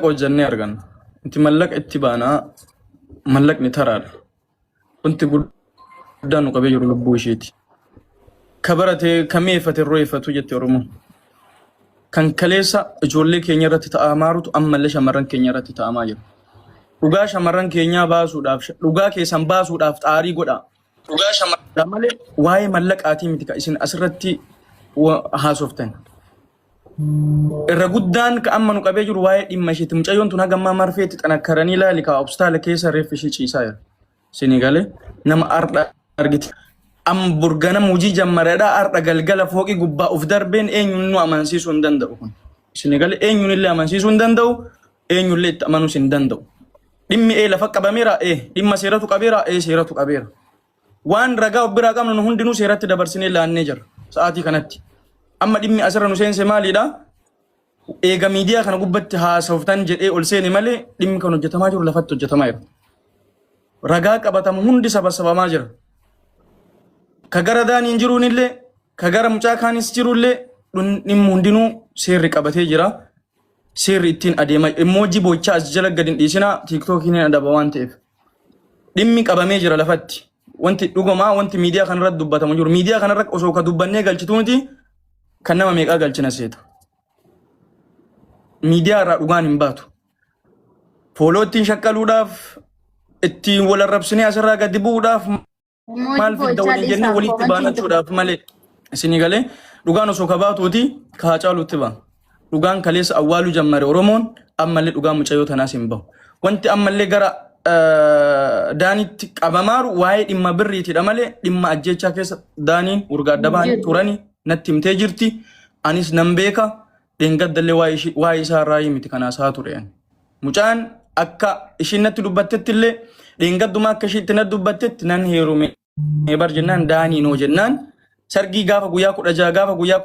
hojjannee arganna. Inti mallaqa itti baanaa mallaqni taraadha. Wanti guddaan nu qabee jiru lubbuu isheeti. Ka baratee kameeffate rooyeffatu jette Oromoon. Kan kaleessa ijoollee keenya irratti ta'amaa jirutu ammallee shamarran keenya irratti ta'amaa jira. Dhugaa shamarran keenyaa baasuudhaaf dhugaa keessan baasuudhaaf xaarii godhaa. Dhugaa shamarran malee waa'ee mallaqaatii miti ka isin asirratti haasoftan. Irra guddaan ka amma nu qabee jiru waa'ee dhimma isheeti. Mucayyoon tun hagammaa marfeetti xanakkaranii ilaali ka obstaala keessa reeffi ishee ciisaa jira. Isinii galee nama ardha argiti. Amma burganama hojii jammaradhaa ardha galgala fooqii gubbaa of darbeen eenyuun nu amansiisuu hin danda'u kun. Isinii galee eenyuun illee amansiisuu hin danda'u eenyullee itti amanuus hin danda'u. Dhimmi lafa qabameera dhimma seeratu qabeera seeratu qabeera. Waan ragaa of biraa qabnu nu hundinuu seeratti dabarsinee laannee jira sa'aatii kanatti. Amma dhimmi asirra nu seense maalidha? Eega miidiyaa kana gubbatti haasoftan jedhee ol seene malee dhimmi kan hojjetamaa jiru lafatti hojjetamaa jira. Ragaa qabatamu hundi sabasabamaa jira. Ka gara daaniin jiruun illee ka gara mucaa kaanis jirullee dhimmi hundinuu seerri qabatee jira. Seerri ittiin adeema emoji bochaa as jala gadi hin dhiisinaa tiiktookiin adaba waan ta'eef. Dhimmi qabamee jira lafatti. Wanti dhugumaa wanti miidiyaa kanarratti dubbatamu jiru. Miidiyaa kanarratti osoo ka dubbannee galchitu miti kan nama meeqaa galchina seeta. Miidiyaa irraa dhugaan hin baatu. Fooloo ittiin shakkaluudhaaf ittiin wal arrabsinee asirraa gadi bu'uudhaaf maal fidda waliin jennee walitti baanachuudhaaf malee isinii galee dhugaan osoo ka baatuuti ka Haacaaluutti ba'a. Dhugaan kaleessa awwaaluu jammare Oromoon ammallee dhugaan mucayyoo tanaas hin bahu. Wanti ammallee gara daanitti qabamaaru waa'ee dhimma birriitidha malee dhimma ajjechaa keessa daaniin urgaadda ba'anii turanii natti himtee jirti. Anis nan beeka dheengaddallee waa'ee isaa irraa miti kanaas haa ture. Mucaan akka ishiin natti dubbattetti illee dheengadduma akka ishiitti natti dubbattetti nan heerume bar jennaan daaniinoo jennaan sargii gaafa guyyaa 16 gaafa guyyaa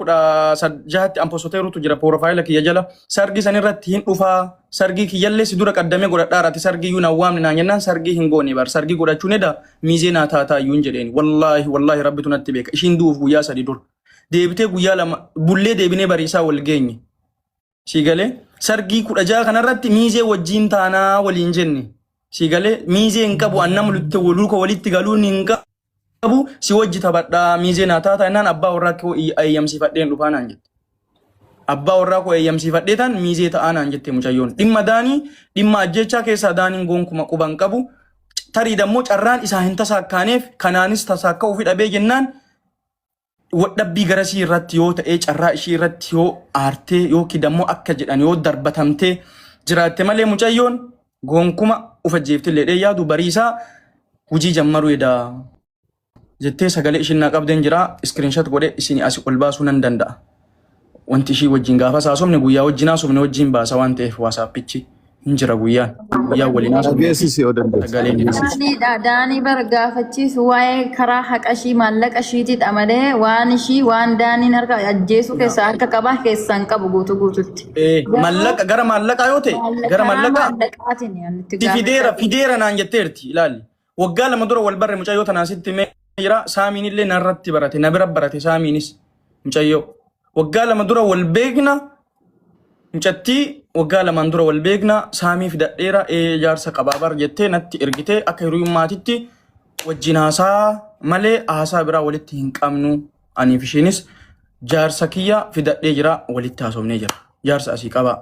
16tti amposoteerutu jira porofaayila kiyya jala sargii sanirratti hin dhufaa sargii kiyyallee si dura qaddamee godhadhaarati sargii yuun awwaamne naan jennaan sargii hin goone bar sargii godhachuun eda miizee naa taataa yuun jedheeni wallaahi rabbitu natti beeka ishiin du'uuf guyyaa 3 dur deebitee guyyaa 2 bullee deebinee bariisaa wal geenye siigalee sargii 16 kanarratti miizee wajjiin taanaa waliin jenne siigalee miizee hin qabu annam walitti galuun hin qabu si wajji taphadhaa miizee naa taataa jennaan abbaa warraa koo eeyyamsiifadheen dhufaa naan jette. Abbaa warraa koo eeyyamsiifadhee tan miizee ta'aa naan jette mucayyoon. Dhimma daanii dhimma ajjechaa keessaa daaniin goonkuma quban qabu tarii dammoo carraan isaa hin tasaakkaaneef kanaanis tasaakka'uu fi dhabee jennaan wadhabbii garasii irratti yoo ta'ee carraa ishii irratti yoo aartee yookiin dammoo akka jedhan yoo darbatamtee jiraatte malee mucayyoon goonkuma ufa jeeftillee yaadu bariisaa hojii jammaruu edaa jettee sagalee ishiin naa qabdeen jira iskiriinshot godhe isin asii ol baasuu nan danda'a. Wanti ishii wajjin gaafa saasofne guyyaa wajjin haasofne wajjin baasa waan ta'eef waasaappichi hin jira guyyaa waliin haasofne. Daanii bar gaafachiisu waa'ee karaa haqa ishii maallaqa ishiitidha malee waan ishii waan daaniin harka ajjeesuu keessaa harka qabaa keessaan qabu guutuutti. Maallaqa gara maallaqaa yoo ta'e gara maallaqaa fideera naan jetteerti ilaalli. Waggaa 2 dura wal barre mucayyoo tanaasitti jira saamiin illee narratti barate na bira barate saamiinis mucayyoo. Waggaa 2 dura wal beekna mucattii waggaa 2 dura wal beekna saamii fidadheera jaarsa qabaabar jettee natti ergitee akka hiriyummaatitti wajjin haasaa malee haasaa biraa walitti hin qabnu aniif ishiinis jaarsa kiyya fidadhee jira walitti haasofnee jira jaarsa asii qaba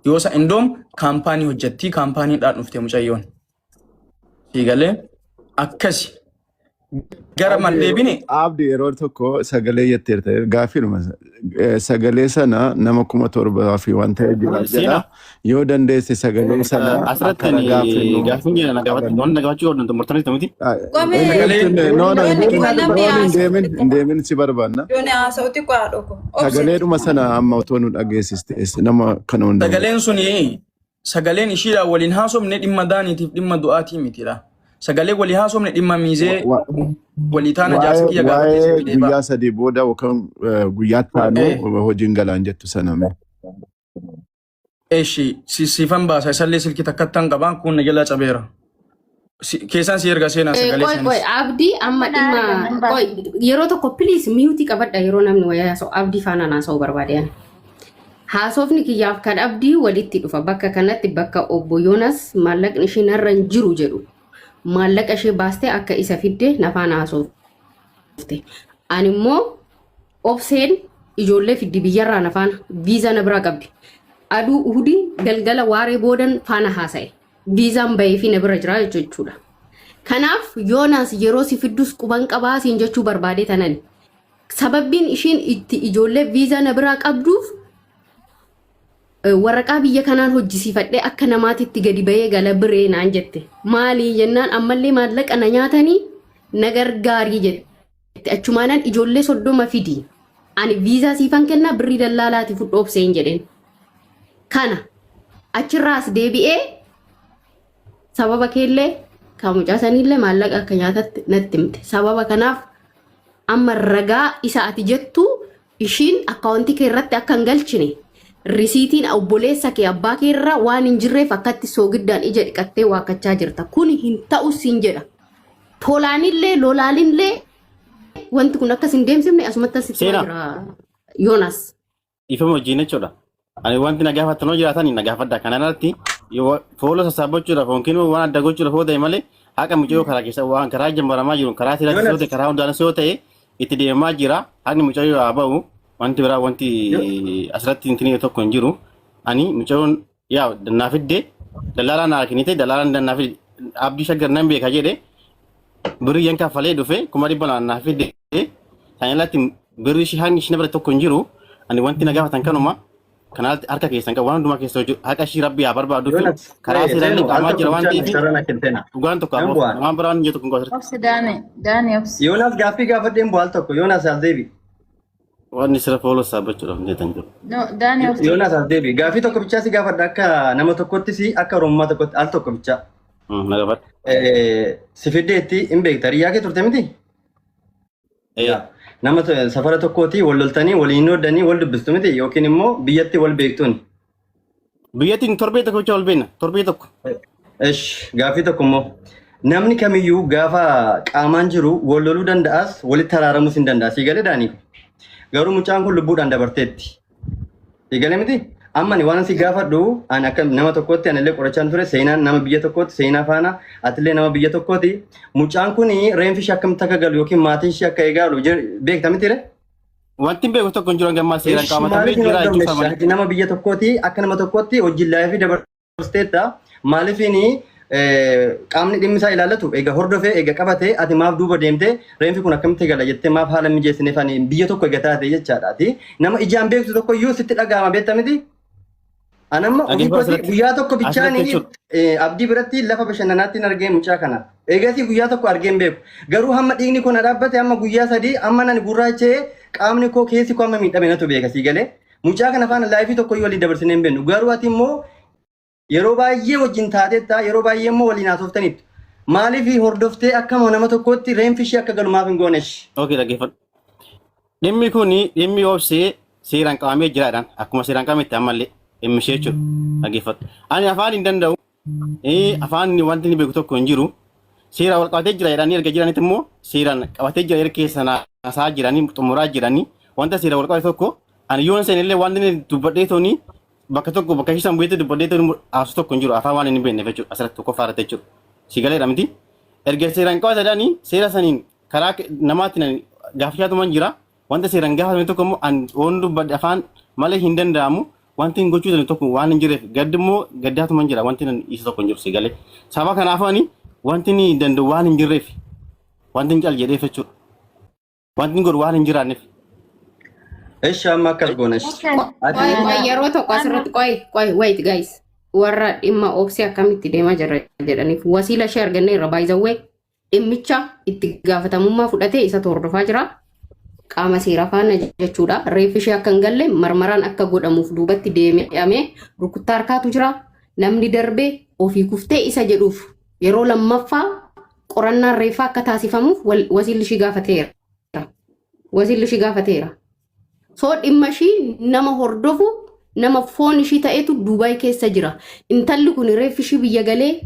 yoosa indoom kaampaanii hojjettii kaampaaniidhaan dhuftee mucayyoon siigalee akkasi gara malleebini abdi yeroo tokko sagalee jetteerta gaafiidhuma sagalee sana nama 7,000 fi waan ta'e jira yoo dandeesse sagalee sana asirratti gaafiin jedhana gaafatti waan nagaachuu godhantu murtanis tamuti deemin si barbaanna sagaleedhuma sana amma otoo nu dhageessiste nama kana hunda sagaleen suni sagaleen ishiidhaan waliin haasofne dhimma daaniitiif dhimma du'aatii mitidha. Sagalee walii haasofne dhimma miizee walii taana jaarsa kiyya gaafateessa guyyaa 3 booda yookaan guyyaa taanu hojiin galaan jettu saname. Eeshi siifan baasa isallee silkii takkattan qabaan kun na jala cabeera. Keessaan si erga seenaa sagalee sanis. Qoy abdii amma dhimma qoy yeroo tokko please mute qabadha yeroo namni wayyaa so abdii faana naasa'uu barbaadeen. haasofni kiyyaaf kan abdii walitti dhufa bakka kanatti bakka obbo Yoonas maallaqni ishee narra hin jiru jedhu maallaqa ishee baastee akka isa fidde nafaan haasofte ani immoo obseen ijoollee fiddi biyyarraa nafaan viizaa na biraa qabdi aduu uhudi galgala waaree boodan faana haasa'e viizaan bahee fi na bira jira jechuudha kanaaf Yoonas yeroo si fiddus quban qabaa siin jechuu barbaade tanan sababbiin ishiin itti ijoollee viizaa na biraa qabduuf waraqaa biyya kanaan hojjisiifadhe akka namaatitti gadi bahee gala biree naan jette maali jennaan ammallee maallaqa na nyaatanii na gargaarii jette achumaanan ijoollee 30 fidi ani viizaa siifan kennaa birrii dallaalaati fudhu obseen jedheen kana achirraas deebi'ee sababa keellee kamucaasanillee maallaqa akka nyaatatti natti himte sababa kanaaf amma ragaa isa ati jettu ishiin akkaawuntii kee irratti akka hin galchine risiitiin obboleessa kee abbaa kee irraa waan hin jirreef akkatti soogiddaan ija dhiqattee waaqachaa jirta kun hin ta'u siin jedha tolaanillee lolaalinillee wanti kun akkas hin deemsifne asumatti asitti jira Yoonas ifama wajjin jechuudha ani wanti na gaafatanoo jiraatan na gaafadha kanarratti yoo foolo sassaabbachuudhaaf yookiin waan adda gochuudhaaf yoo ta'e malee haqa mucayyoo karaa keessa waan karaa jambaramaa jiru karaa sirratti yoo ta'e karaa hundaan yoo ta'e itti deemaa jira haqni mucayyoo haa ba'u wanti biraa wanti asirratti intinii tokko hin jiru ani mucayyoon yaa dannaafidde dalaalaan naa kennite dalaalaan dannaafidde abdii shaggar nan beeka jedhe birrii yan kaffalee dhufe kuma dhibba naafidde saayinalaatti birrii shi haqni shi na bira tokko hin jiru ani wanti na gaafatan kanuma kanaalti harka keessan kan waan hundumaa keessa hojjetu haqa shi rabbi haa barbaadu karaa seeraan qaamaa jira waan ta'eef dhugaan tokko waan biraan hin jettu kun gosa Obsi Daane obsi. Yoonas gaaffii gaafadheen bu'aal tokko Yoonas as deebi. wanni sira foolo saabbachuudhaaf jeetan jiru. No Daane obsi. Yoonas as deebi gaaffii tokko bichaa si gaafadha akka nama tokkotti si akka oromummaa tokkotti al tokko bichaa. Na gaafadha. Si fiddeetti hin beekta riyyaa kee turte miti? Nama safara tokkooti wal loltanii waliin oddanii wal dubbistu miti yookiin immoo biyyatti wal beektuuni. Biyyattiin torbee tokko jecha wal beekna torbee tokko. Esh gaaffii tokko immoo namni kamiyyuu gaafa qaamaan jiru wal loluu danda'as walitti araaramuus hin danda'a si galee daanii. Garuu mucaan kun lubbuudhaan dabarteetti. Si galee miti? Amma ni waan si gaafadhu ani akka nama tokkotti anillee qorachaan ture seenaan nama biyya tokkotti seenaa faana atillee nama biyya tokkotti mucaan kun reenfi ishee akkamitti akka galu yookiin maatiin ishee akka eegaalu beekta miti re? Wanti beeku tokko hin jiru gammaa seeraan qaamatamee jira jechuudha malee. Nama biyya tokkotti akka nama tokkotti hojii laayifii dabarsteetta maaliifini qaamni dhimmi isaa ilaallatu eega hordofee eega qabatee ati maaf duuba deemtee reenfi kun akkamitti gala jettee maaf haala mijeessineef ani biyya tokko eega taate jechaadhaati. Nama ijaan beektu tokko iyyuu sitti dhaga'ama beekta miti? Anamma guyyaa tokko bichaanii abdii biratti lafa bashannanaatti argee mucaa kana. Eegasii guyyaa tokko argeen beeku. Garuu hamma dhiigni kun dhaabbate amma guyyaa sadii amma nani gurraachee qaamni koo keessi koo amma miidhame natu beeka sii galee. Mucaa kana faana laayifii tokko iyyuu waliin dabarsinee hin beeknu. Garuu ati immoo yeroo baay'ee wajjin taateetta yeroo baay'ee immoo waliin haasoftaniitu. Maaliif hordoftee akkama nama tokkotti reenfi ishee akka galumaaf hin goonesh. Okay dhaggeeffadhu. Dhimmi kun dhimmi obsee seeraan qabamee jiraadhaan akkuma seeraan qabametti ammallee dhimmi ishee jechuudha dhaggeeffadhu. Ani afaan hin danda'u afaan wanti inni beeku tokko hin jiru seera wal qabatee jira jedhanii erga jiranitti immoo seeraan qabatee jira erga keessa naasaa jiranii xumuraa jiranii wanta seera wal qabate tokko ani yoon seen illee wanti inni dubbadhee tooni bakka tokko bakka isaan bu'eetti dubbadhee tooni haasu tokko hin jiru afaan waan inni beekneef jechuudha asirratti tokko faarate jechuudha si galeedha miti erga seeraan qabatanii seera saniin karaa namaatti gaafachaatuman jira wanta seeraan gaafatame tokko immoo waan dubbadhe afaan malee hin danda'amu wanti hin gochuu danda'u tokko waan hin jireef gaddimmoo gaddaatuman jira wanti isa tokko hin jiru si galee sababa kanaaf ani wanti inni danda'u waan hin jirreef wanti hin cal jedheef jechuudha wanti hin godhu waan hin jiraanneef. Eesh amma akkas goonesh. Yeroo tokko asirratti wait guys warra dhimma obsee akkamitti deemaa jira jedhaniif wasiila ishee argannee irra baay'izawwee dhimmicha itti gaafatamummaa fudhatee isa hordofaa jira. Qaama seeraa faana jechuudha. Reeffi ishee akka hin galle marmaraan akka godhamuuf duubatti deemee rukuttaa harkaatu jira. Namni darbee ofii kuftee isa jedhuuf yeroo lammaffaa qorannaan reeffaa akka taasifamuuf wasiilli ishii gaafateera. Wasiilli ishii gaafateera. So dhimma ishii nama hordofu nama foon ishii ta'etu Duubaay keessa jira. Intalli kun reeffi ishii biyya galee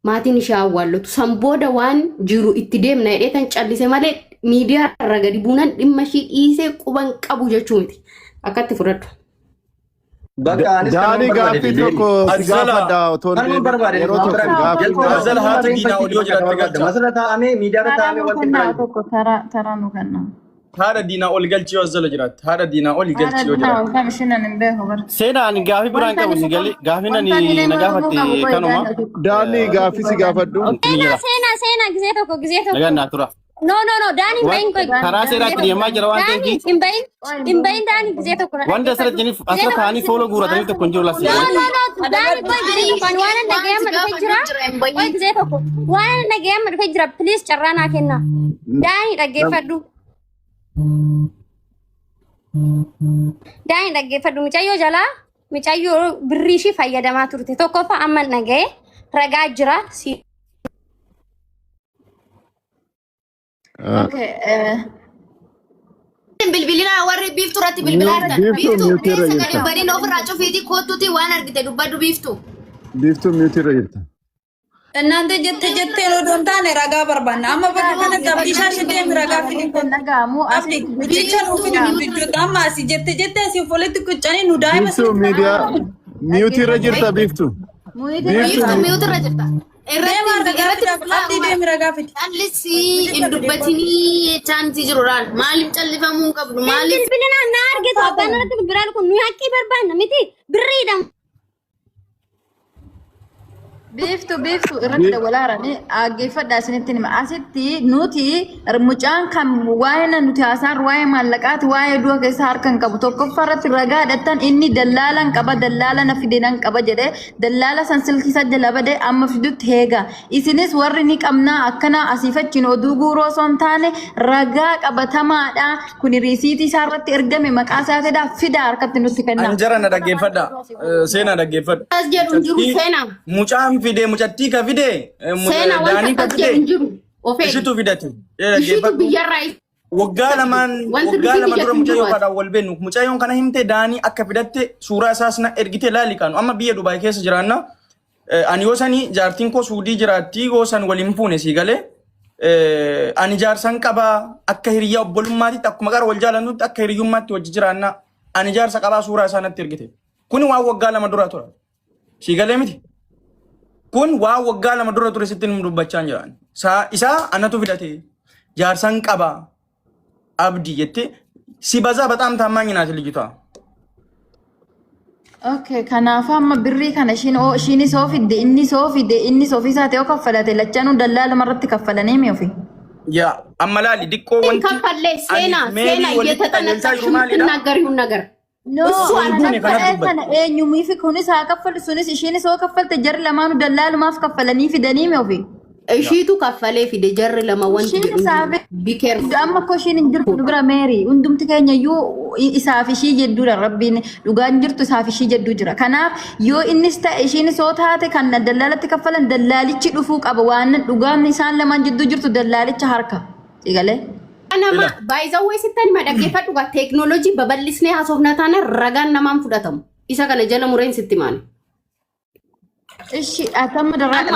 maatiin ishee awwaallatu. San booda waan jiru itti deemna jedhee tan callise malee miidiyaa irra gadi buunan dhimma ishii dhiisee quban qabu jechuu miti. Akkatti fudhadhu. Bakka anis Daani gaaffii tokko si gaafadha otoo kan hin barbaade yeroo tokko gaaffii Azal haatu diinaa olii jiraatti galcha. masala taa'amee miidiyaa taa'amee wanti biraan tokko taraa nu kenna. Haadha diinaa ol galchi yoo azala jiraatti. Haadha diinaa ol galchi yoo jiraatti. Haadha mishinan hin beeku bar. Seenaan gaafii biraan qabu si gali gaafii nani na gaafatte kanuma. Daani gaaffii si gaafadhu. Sena gisee tokko. Nagaa naa tura. No, Dani bayin koy. Karaa seeraatti deemaa jira waan ta'eef. Imbayin Dani gisee tokko. Wanda asirratti jeniif asirra taa'anii fooloo guuratanii tokko hin jiru lasi. No, Dani koy gisee tokko. Waan nagayama dhufe jira. Koy gisee tokko. Waan nagayama dhufe jira. Please carraa naa kenna. Dani dhaggeeffadhu. Dani dhaggeeffadhu. Mucayyoo jalaa mucayyoo birrii ishii fayyadamaa turte. Tokkoffaa amma nagaye ragaa jira. Okay. Bilbilina warri biiftu irratti bilbilaa argan. Biiftu sagalee bariin ofirraa cufiiti kootuuti waan argite dubbadhu biiftu. Biiftuu miitirra jirta. እናንተ ጀቴ ነው ዶንታኔ ረጋ በርባና አማ በከነ ጋብዲሻ ሽዴ ረጋ ፊኒ Nagamu አፍዲ ቢቸን ኡፊኒ ቢጆ አማሲ ጀቴ ሲፎለቲ ቁጫኔ ኑዳይ Biiftuu miidiyaa miitirra jirta biiftuu. Biiftu miutu irra jirta. Deema irratti abdi deemi ragaa fidi. Callisi hin dubbatinii chaansi jiruudhaan maaliif callifamuu hin qabdu maaliif Bilbilina na argite abbaan irratti bilbilaan kun nu haqqii barbaanna miti birriidha. Beeftu irratti dawalaarani aggeeffadhaa isinitti nima asitti nuti mucaan kan waa'ee nuti haasaan waa'ee maallaqaati waa'ee du'a keessa harkan qabu tokkoffaa irratti ragaa hidhattan inni dallaalan qaba dallaala na fidenan qaba jedhe dallaala san silkisa jala bade amma fidutti heega isinis warri ni qabnaa akkana asiifachiin oduu guuroo son taane ragaa qabatamaadha kun riisiitii isaa irratti ergame maqaa isaatiidha fida harkatti nutti kenna. Anjara na dhaggeeffadha. Seenaa dhaggeeffadha. as jedhu jiru seenaa. Mucaan fide mucattii ka fide Seenaa daanii wanta ka as jedhu fide jiru. Ofee ishitu fidate. ishiitu biyyarraa Waggaa lamaan Wanti waggaa lama biyya dura hin mucayyoo jiru kadhaan wal beeknu mucayyoon kana himte daanii akka fidatte suuraa isaas na ergite laali kaanu amma biyya Dubaay keessa jiraanna ani yoo sanii jaartiin koo Suudii jiraattii yoo san waliin fuune sii galee ani jaarsan qabaa akka hiriyyaa obbolummaatitti akkuma qara wal jaalannutti akka hiriyyummaatti wajji jiraanna ani jaarsa qabaa suuraa isaa natti ergite kuni waan waggaa lama dura tura sii galee miti kun waan waggaa lama dura ture sitti nu dubbachaa jiraan isaa anatu fidate jaarsan qabaa abdi jette si bazaa በጣም ታማኝ ናት ልጅቷ Okay, kanaaf amma birrii kana ishiin soo fidde inni soo fiisaa ta'e kaffalate lachanuu dallaa marratti kaffalanii mi ofi. ያ አመላሊ ዲቆ ወንቲ ከፈለ ሴና እየተጠነቀቅሽ የምትናገሪውን ነገር No, Usu ana kana kana eenyumii fi kunis haa kaffaltu sunis ishiin soo kaffalte jarri lamaanuu dallaalumaaf kaffalanii fidanii mi ofi. ishiitu kaffalee fide jarri lama wanti Ishiin isaafi bikeer amma ko ishiin hin jirtu dubra meeri hundumti keenya iyyuu isaaf ishii jedduudha rabbiin dhugaan jirtu isaaf ishii jedduu jira kanaaf yoo innis ta'e ishiin soo taate kan dallaalatti kaffalan dallaalichi dhufuu qaba waan dhugaan isaan lamaan jedduu jirtu dallaalicha harka sigalee. nama baay'izawwee sittani madhaggeeffadhu gaa teeknooloojii babal'isnee haasofna taane ragaan namaan fudhatamu isa kana jala mureen sitti maali. Ishi atama ragaan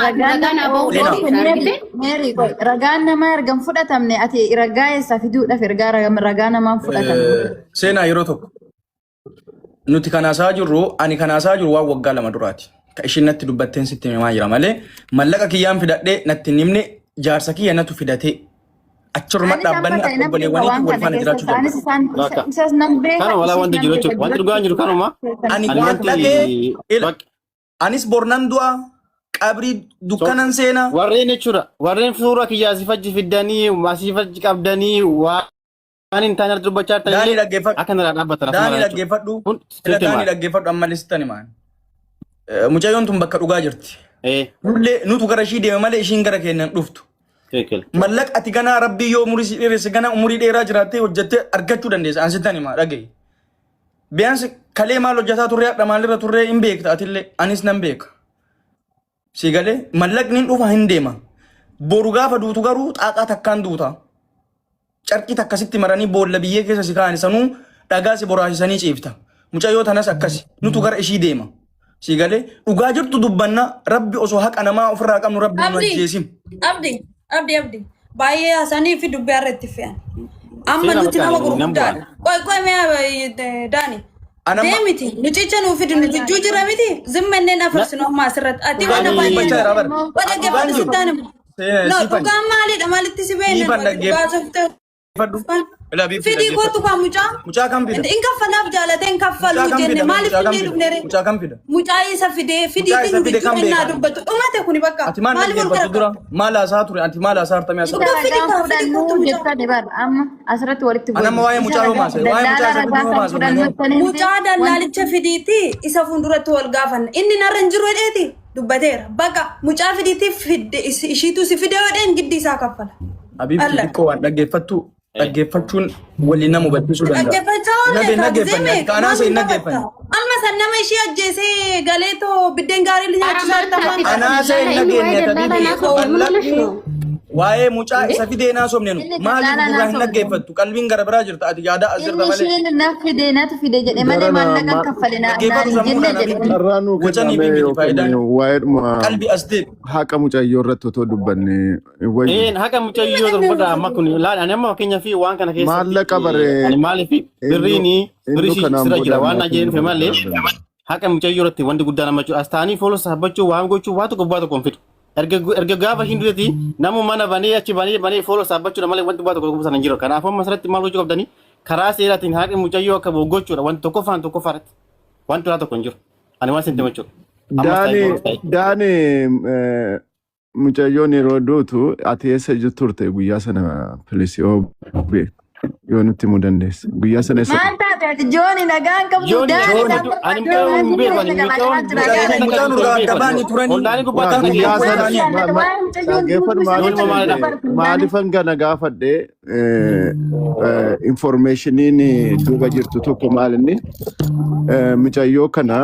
ragaan nama ergan fudhatamne ati ragaa eessa fiduudhaaf ergaa ragaa namaan fudhatamne. Seenaa yeroo tokko nuti kanaasaa jirru ani kanaasaa jiru waan waggaa lama duraati. Ka ishiin natti dubbatteen sitti himaa jira malee mallaqa kiyyaan fidadhee natti nimne jaarsa kiyya natu fidatee achiruma dhaabbanni akka obboleewwaniitti wal faana jiraachuu danda'u. Kana walaa wanti jiru jechuudha. Wanti dhugaa jiru kanuma. Ani waan dhagee anis bornan du'a qabrii dukkanan seenaa. Warreen jechuudha. Warreen suuraa kiyyaa asifajji fiddanii asifajji qabdanii waan hin taane dubbachaa ta'e. Daanii dhaggeeffadhu. Akka nara dhaabbatan. Daanii dhaggeeffadhu. Daanii dhaggeeffadhu ammallee sitti himaa. Mucayyoon tun bakka dhugaa jirti. Nutu gara ishii deeme malee ishiin gara keenyan dhuftu. Mallaqa ati ganaa rabbii yoo umurii dheeresse ganaa umurii dheeraa jiraattee hojjettee argachuu dandeessa. An sittan himaa dhagaye. Biyaansi kalee maal hojjetaa turree hadha maalirra turree hin beekta atillee anis nan beeka. Si galee mallaqni dhufa hin deema. Boru gaafa duutu garuu xaaxaa takkaan duuta. Carqii takkasitti maranii boolla biyyee keessa si kaa'ani sanuu dhagaa si boraasisanii ciifta. Mucayyoo tanas akkasi nutu gara ishii deema. Si galee dhugaa jirtu dubbanna rabbi osoo haqa namaa ofirraa qabnu rabbi nu ajjeesim. Abdi baay'ee haasanii fi dubbii irra itti fe'an. Amma nuti nama gurguddaadha. Qoy mee Daani أنا ما ديمتي نتيجة نوفيد نتيجة جرامتي زمن لنا فرسنا ما سرت أتي وانا بچا باجي رابر ولا جبت ستان لا تقام مالي تسيبين لا بيف فيدي كوتو كاموجا مجا كم بيدا إنك فناب جالتين كفلو جنة مالي فيدي دبنري مجا كم بيدا مجا يسا فيدي تنجي إننا دبتو أما تكوني بكا أنت ما نجيب بدورة ما لا ساتوري أنت ما لا سار تمي أسر أنا ما واي مجا هو ما سر واي مجا سر هو ما سر مجا دلالة فيدي تي إسا فندورة تول غافن إني نرنجرو إيتي دبتير بكا مجا فيدي تي فيدي إشيتو سفيدي ودين جدي ساكفل أبي فيدي كوان نجيفتو نجيفتون ولي نمو بديسو دندا نجيفتني كأنا سين نجيفتني المسا نما إشي أجيسي غاليتو بدين غاري اللي نحن أنا سين نجيفتني waa'ee mucaa isa fideenaa somnenu maaliif gurraa hin dhaggeeffattu qalbiin gara biraa jirta ati yaada as jirta malee inni na fideenatu fide jedhe malee maallaqa kaffalina jenne jedhe Arraanuu Wajani kennamee bibi yookaan faayidaan. waa'eedhuma qalbii as deebi haqa mucayyoo irratti otoo dubbanne wayii Haka mucayyoo durbata amma kun laal ani amma fakkeenya fi waan kana keessa maallaqa baree ani maaliif birriini birrii sira jira waan ajeen fe malee haka mucayyoo irratti wanti guddaan amma jiru astaanii foolo sabbachuu waan gochuu waa tokko fidu erga gaafa hindurati namu mana banii achi banii foolo sabbachuu malee wanti waa tokko san jiru kanaafuu masarratti maal gochuu qabdanii karaa seeraatiin haqi mucayyoo akka gochuudha wanti tokko faarratti wanti waa tokko hin jiru ani waan senti machuudha. Daani mucayyoon yeroo duutu ati eessa turte guyyaa sana pilis yoo nutti himuu dandeesse guyyaa sana eessa maal taate ati jooni nagaan qabdu mucaan urgaa gabaanii turanii guyyaa sana maalifan gana gaafadhe informationiin duuba jirtu tokko maalinni mucayyoo kana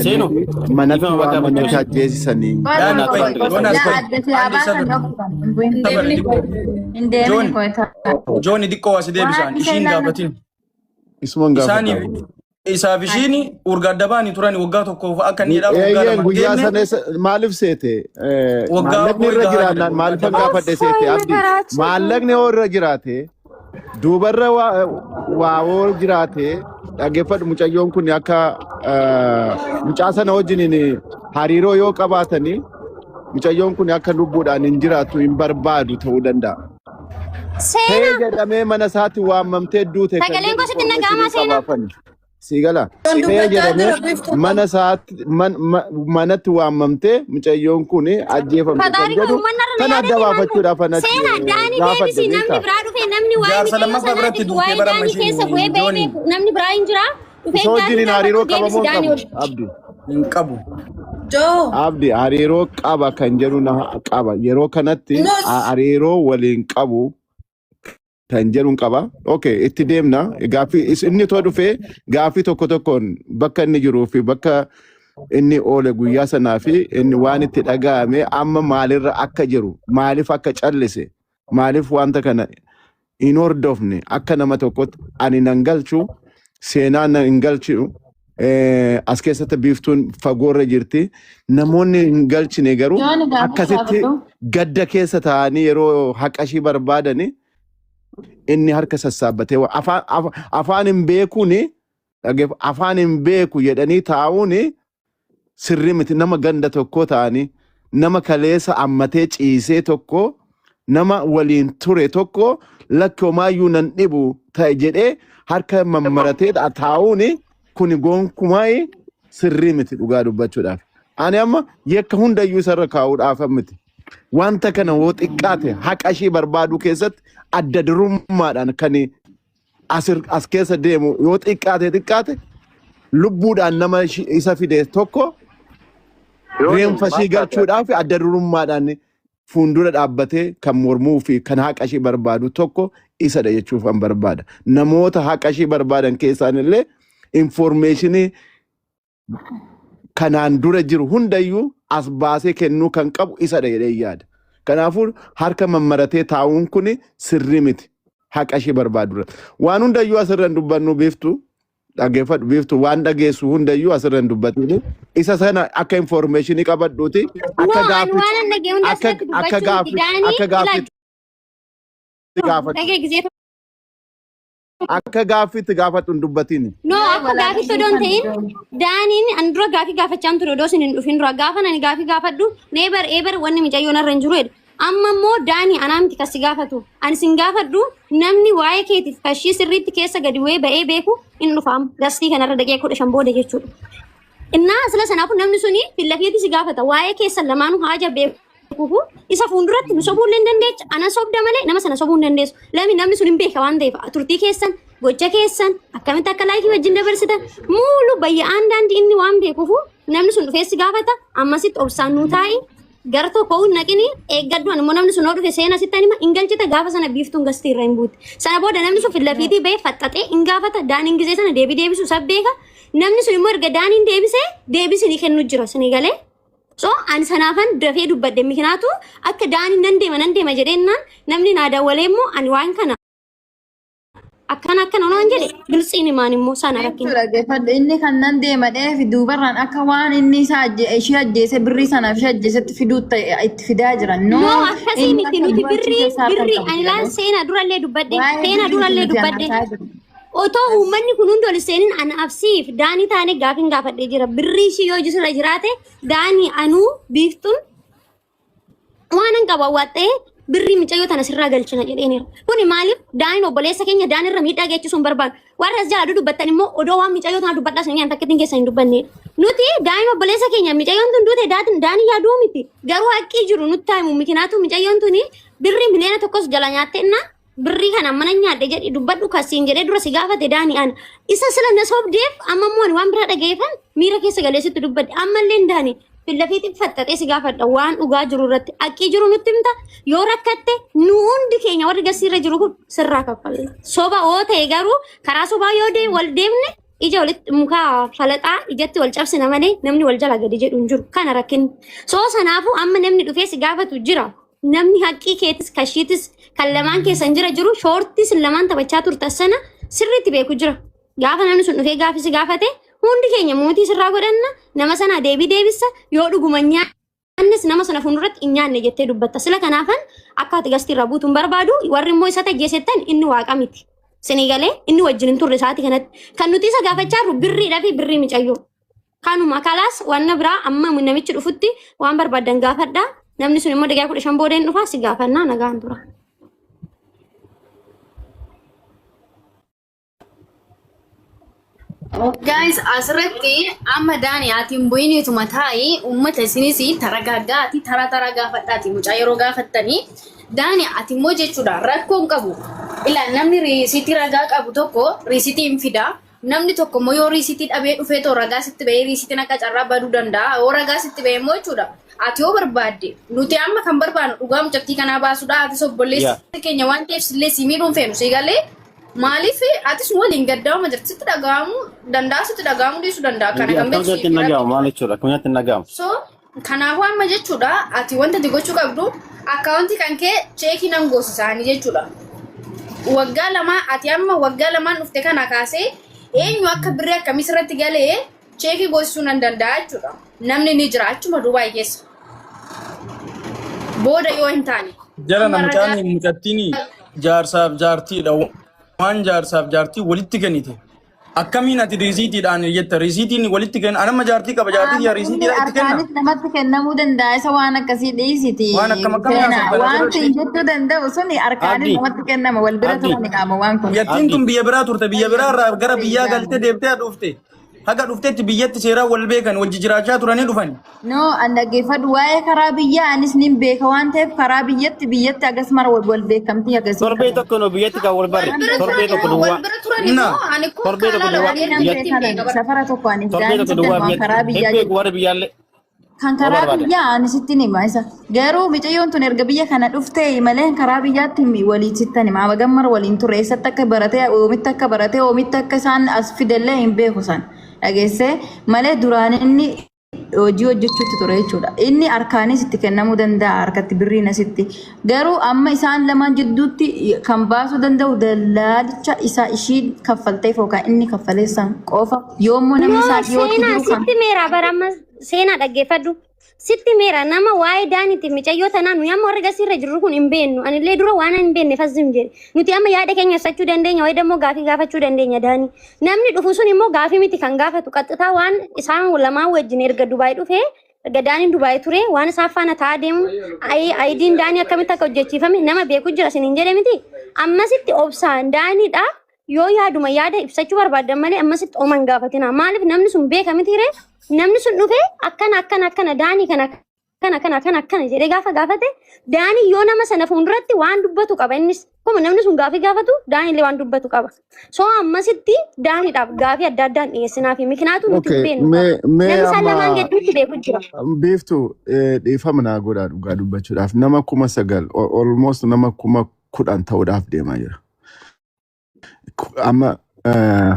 Seenu manatti waa manatti ajjeesisanii jooni xiqqoo as deebisaan ishiin gaafatin isuman isaanii gaafata isaaf ishiin urgaa dabaanii turan waggaa tokkoof akka inni eeyyeen guyyaa sana maaliif seete maallaqni irra jiraannaan maalifan gaafadhe seete abdi maallaqni yoo irra jiraate duubarra waawoo jiraate dhaggeeffadhu mucayyoon kun akka mucaa sana wajjiniin hariiroo yoo qabaatanii mucayyoon kun akka lubbuudhaan hin jiraattu hin barbaadu ta'uu danda'a. Seena jedhamee mana isaatti waamamtee duute sagaleen gosooti nagaamaa seena. Sigala. Seena jedhamee mana isaatti manatti waamamtee mucayyoon kun ajjeefamte kan jedhu kan adda baafachuudhaaf anatti seena daanii deebisi namni biraa dhufe namni waa'ee mucayyoo sanaatiif waa'ee daanii keessa bu'ee beekee namni biraa hin jiraa. Soojiniin hariiroo qabamoo qabu abdi. hin qabu. Abdi hariiroo qaba kan jedhu na qaba yeroo kanatti hariiroo waliin qabu kan jedhu qaba. Okay itti deemna gaaffii inni too dhufee gaaffii tokko tokkoon bakka inni jiruu fi bakka inni oole guyyaa sanaa fi inni waan itti dhaga'ame amma maalirra akka jiru maaliif akka callise maaliif wanta kana hin hordofne akka nama tokkotti ani nan galchu seenaa nan hin galchu as keessatti biiftuun fagoorra jirti namoonni hin galchine garuu akkasitti gadda keessa ta'anii yeroo haqashii barbaadani inni harka sassaabbatee afaan hin beekuuni afaan hin beeku jedhanii taa'uuni sirrii miti nama ganda tokko ta'anii nama kaleessa ammatee ciisee tokko nama waliin ture tokko lakkoomayyuu nan dhibu ta'e jedhee harka mammaratee taa'uuni kuni gonkumaa'ee sirrii miti dhugaa dubbachuudhaaf. Ani amma yakka hundayyuu isarra kaa'uudhaaf miti. Wanta kana yoo xiqqaate haqa ishee barbaaduu keessatti adda durummaadhaan kan as keessa deemu yoo xiqqaate lubbuudhaan nama isa fide tokko reenfa ishee galchuudhaaf adda durummaadhaan fuuldura dhaabbatee kan mormuu fi kan haqa ishee barbaadu tokko isadha jechuuf an barbaada. Namoota haqa ishee barbaadan keessaan illee informationii kanaan dura jiru hundayyuu as baasee kennuu kan qabu isadha jedhee yaada. Kanaafuu harka mammaratee taa'uun kun sirrii miti haqa ishee barbaadu. Waan hundayyuu asirra dubbannu biiftu dhaggeeffadhu biiftu waan dhageessu hundayyuu asirra dubbattu isa sana akka informationii qabadhuuti akka gaaffii akka gaaffiitti gaafatu hin dubbatiin. No, akka gaaffii don't ta'in daaniin an dura gaaffii gaafachaan ture odoo isin hin dhufin dura gaafa nani gaaffii gaafadhu neebar eebar wanni micayyoon irra hin jiru jedhu. Amma immoo daanii anaa miti kasi gaafatu. Ani sin gaafadhu namni waa'ee keetiif kashii sirriitti keessa gadi bu'ee ba'ee beeku hin dhufaam. Gastii kanarra daqiiqaa 15 booda jechuudha. Innaa sila sanaafu namni suni fillafiitti si gaafata waa'ee keessa lamaanuu haaja beekuufu isa fuulduratti nu sobuu hin dandeecha. Ana sobda malee nama sana sobuu hin dandeessu. Namni sun hin beeka waan ta'eef turtii keessan gocha keessan akkamitti akka laayikii wajjin dabarsitan muulu bayya'aan daandii inni waan beekuufu namni sun dhufee si gaafata ammasitti obsaan nuu taa'i. Gara tokko naqini eeggaddu immoo namni sun dhufe seena sittan hima ingalchita gaafa sana biiftuun gastii irra hin buuti. Sana booda namni sun fillafiitii ba'ee faxxaxee hin gaafata daaniin gisee sana deebisu sabbeeka. Namni sun immoo erga daaniin deebisanii kennu jira sini galee. So ani sanaafan dafee dubbadde mikinaatu akka daaniin nan deema jedhennaan namni naa dawwalee immoo ani waan kana akkana noon jedhe biltsiin himaan immoo sana rakkin. Inni kan nan deema dheefi duubarraan akka waan inni ishee ajjeese birrii sanaaf ishee ajjeesetti fiduutti itti fidaa jiran. No akkasii miti nuti birrii ani laan seenaa durallee dubbadde. Otoo uummanni kun hundi ol seenin anaaf siif daanii taane gaafin gaafadhee jira. Birrii ishii yoo jisirra jiraate daanii anuu biiftuun waan hin qabu awwaaxee birrii micayyoo tana sirraa galchina jedheeniira. Kuni maaliif daaniin obboleessa keenya daanirra miidhaa geechisuun hin barbaadu. Warra as jala dubbattan immoo odoo waan micayyoo tana dubbadhaa sanyaan takkittiin keessa hin dubbannedha. Nuti daaniin obboleessa keenya micayyoon tun duute daanii yaaduu miti. Garuu haqqii jiru nutti himu mikinaatu micayyoon tuni birrii miliyoona tokkos jala nyaattennaa. Birrii kana mana nyaadhe jedhi dubbadhu kasiin jedhee dura si gaafate daanii ana. Isa sila na sobdeef amma immoo waan biraa dhageeffan miira keessa galeessitti dubbadde ammallee daanii fillafiitiin faxxaxee si gaafadha waan dhugaa jiru irratti haqqii jiru nutti himta yoo rakkatte nu hundi keenya warri gasiirra jiru kun sirraa kaffalla. Soba oo ta'e garuu karaa sobaa yoo wal deemne ija walitti mukaa falaxaa ijatti wal cabsina malee namni wal jala gadi jedhu hin jiru kana rakkinni. Soo sanaafuu amma namni dhufee si gaafatu jira. Namni haqqii keetis kashiitis kan lamaan keessan jiru shoortis lamaan taphachaa turtan sana sirriitti beeku jira. Gaafa namni sun dhufee gaafisi gaafate hundi keenya mootii sirraa godhanna nama sana deebisa yoo dhuguma nyaannes nama sana fuulduratti hin nyaanne jettee dubbatta. Sila kanaafan akka ati gastii irraa buutuun barbaadu warri immoo isa tajjeesettan inni waaqa miti. Sinii galee inni wajjin hin turre isaati kanatti kan nuti isa gaafachaa jirru birriidhaa fi birrii micayyoo. Kanuma kalaas waan biraa amma namichi dhufutti waan barbaadan gaafadhaa. Namni sun immoo daqiiqaa 15 booda hin dhufaa si gaafannaa nagaan tura. Guys, asirratti amma daanii atiin bu'iniituma taa'ee uummata isinis taragaagaa ati tara gaafadhaati mucaa yeroo gaafattanii daanii ati immoo jechuudha rakkoon qabu. Ilaa namni riisitii ragaa qabu tokko riisitii hin fidaa. Namni tokko immoo yoo riisitii dhabee dhufee too ragaa sitti ba'ee riisitiin akka carraa baduu danda'a. Yoo ragaa sitti ba'ee immoo jechuudha. Ati yoo barbaadde nuti amma kan barbaadnu dhugaa mucattii kanaa baasuudha. Ati obboleessi keenya waan ta'eef sillee si miidhuun feenu si galee maaliif atis waliin gaddaa'uma jirti sitti dhaga'amu danda'a sitti dhaga'amu dhiisuu danda'a. Kana kan beeksisu. So kanaafuu amma jechuudha ati wanta ati gochuu qabdu akkaawuntii kan kee cheekii nan goosisaanii jechuudha. Waggaa lamaa ati amma waggaa lamaan dhufte kana kaasee eenyu akka birrii akkamii sirratti galee cheekii goosisuu nan danda'a jechuudha. Namni ni jira achuma Dubaay keessa. Booda yoo hin taane. Jara namichaan mucattiin jaarsaaf jaartiidha. Waan jaarsaaf jaartii walitti kennite. Akkamiin ati riisiitiidhaan jetta riisiitiin walitti kenna. Anama jaartii qaba jaartii yaa riisiitiidhaan itti kenna. Akkaanis namatti kennamuu danda'a isa waan akkasii dhiisiti. Waan akkam akkamii waan jechuu danda'u suni harkaanis namatti kennama wal bira turani qaama waan kun. Yattiin tun biyya biraa turte biyya biraa irraa gara biyyaa galtee deebitee dhufte. Haga dhufteetti biyyatti seeraa wal beekan wal jijjiiraachaa turanii dhufani. No, an dhaggeeffadhu waa'ee karaa biyyaa anis nin beeka waan ta'eef karaa biyyatti agas mara wal beekamtii agasii. Torbee tokko no biyyatti kan wal barre. Torbee tokko duwwaa. Torbee tokko duwwaa. Safara tokko anis daandii karaa biyyaa. Eebbee warra biyyaallee. Kan karaa biyyaa anis itti nima isa. Garuu micayyoon tun erga biyya kana dhufte malee karaa biyyaatti waliin sittan hima. Amma gammara waliin ture eessatti akka baratee oomitti akka isaan as fidellee hin beeku san. Dhageessee malee duraan inni hojii hojjechuutti ture jechuudha. Inni harkaanis itti kennamuu danda'a harkatti birriin asitti. Garuu amma isaan lamaan jidduutti kan baasuu danda'u dallaalicha isaa ishii kaffalteef yookaan inni kaffaleessan qofa yoommoo namni isaa dhiyootti jiru kan. Sitti meeraa baramma seenaa dhaggeeffadhu. sitti meera nama waa'ee daanitti micayyoo tanaa nuyi amma warra gasirra jirru kun hin beennu anillee dura waan hin beenne fazzim jedhe nuti amma yaada keenya ibsachuu dandeenya wayi dammoo gaafii gaafachuu dandeenya daanii namni dhufu sun immoo gaafii miti kan gaafatu qaxxitaa waan isaan lamaan wajjin erga Dubaay dhufee erga daaniin Dubaay ture waan isaan faana ta'aa deemu ayidiin daanii akkamitti akka hojjechiifame nama beeku jira siniin jedhe miti ammasitti obsaan daaniidha yoo yaaduma yaada ibsachuu barbaadan malee ammasitti ooman gaafatina maaliif namni sun beeka miti ree namni sun dhufe akkana daanii kana jedhee gaafa gaafate daanii yoo nama sana fuulduratti waan dubbatu qaba innis kuma namni sun gaafii gaafatu daaniillee waan dubbatu qaba soo ammasitti daaniidhaaf gaafii adda addaan dhiyeessinaa fi mikinaatu nuti beenu namni isaan lamaan gidduutti beeku jira. Biiftu dhiifama naa godhaa dhugaa dubbachuudhaaf nama 9,000 almost nama 10,000 ta'uudhaaf deemaa jira. Amma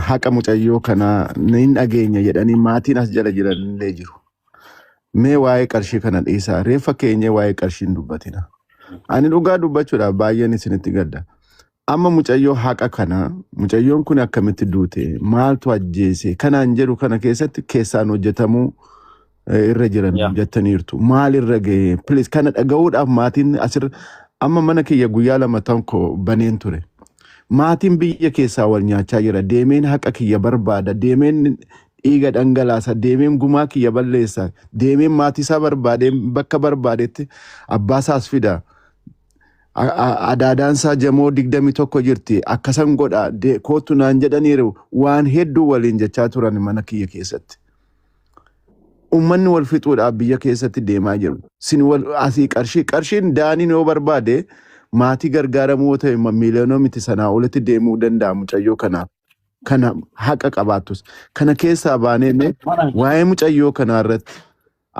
haqa mucayyoo kana ni dhageenya jedhanii maatiin as jala jiran illee jiru. Mee waa'ee qarshii kana dhiisaa reeffa keenya waa'ee qarshiin dubbatina. Ani dhugaa dubbachuudhaaf baay'een isinitti gadda. Amma mucayyoo haqa kana mucayyoon kun akkamitti duute maaltu ajjeese kanaan jedhu kana keessatti keessaan hojjetamuu irra jiran jettaniirtu. Maal irra ga'e please kana dhaga'uudhaaf maatiin asirra amma mana kiyya guyyaa 2 tokko baneen ture. Maatiin biyya keessaa wal nyaachaa jira deemeen haqa kiyya barbaada deemeen dhiiga dhangalaasa deemeen gumaa kiyya balleessa deemeen maatiisaa barbaadee bakka barbaadetti abbaasaas fida adaadaansaa jamoo 21 jirti akkasan godha kootu naan jedhaniiru waan hedduu waliin jechaa turan mana kiyya keessatti. Uummanni wal fixuudhaaf biyya keessatti deemaa jiru. Sin wal asii qarshiin daaniin yoo barbaade maatii gargaaramuu ta'e miiliyoonoo miti sanaa olitti deemuu danda'a mucayyoo kanaaf. Kana haqa qabaattus kana keessaa baanee waa'ee mucayyoo kanaa irratti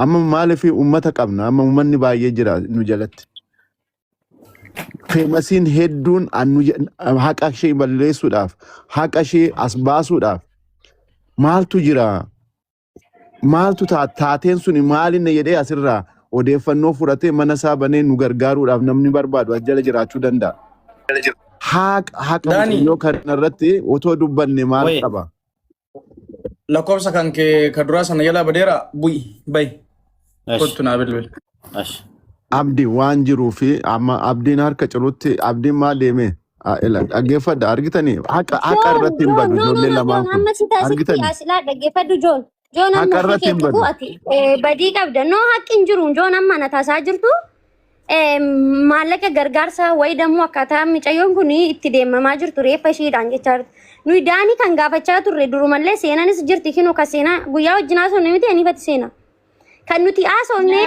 amma maaliif uummata qabna amma uummanni baay'ee jira nu jalatti. Feemasiin hedduun haqa ishee balleessuudhaaf haqa ishee as baasuudhaaf maaltu jira maaltu taateen suni maalinna jedhee asirraa odeeffannoo fudhatee mana isaa banee nu gargaaruudhaaf namni barbaadu as jala jiraachuu danda'a. Haqa mucayyoo kanarratti otoo dubbanne maal qaba? Lakkoofsa kan kee ka duraa sana jalaa badeera bu'i bayi. Kottu naa bilbil. Abdi waan jiruu fi amma abdiin harka cirutti abdiin maa deeme? Dhaggeeffadha argitanii haqa irratti hin badu ijoollee lamaan kun argitanii. Dhaggeeffadhu Joon. Joon amma haqa irratti ati badii qabda noo haqqi hin jiru Joon amma na taasaa jirtu. Maallaqa gargaarsa wayi dammoo akkaataa mucayyoon kun itti deemamaa jirtu reeffa ishiidhaan jechaa jirtu. Nuyi daanii kan gaafachaa turre durumallee seenanis jirti kinu ka seenaa guyyaa wajjin haasofne miti aniifatti seena. Kan nuti haasofne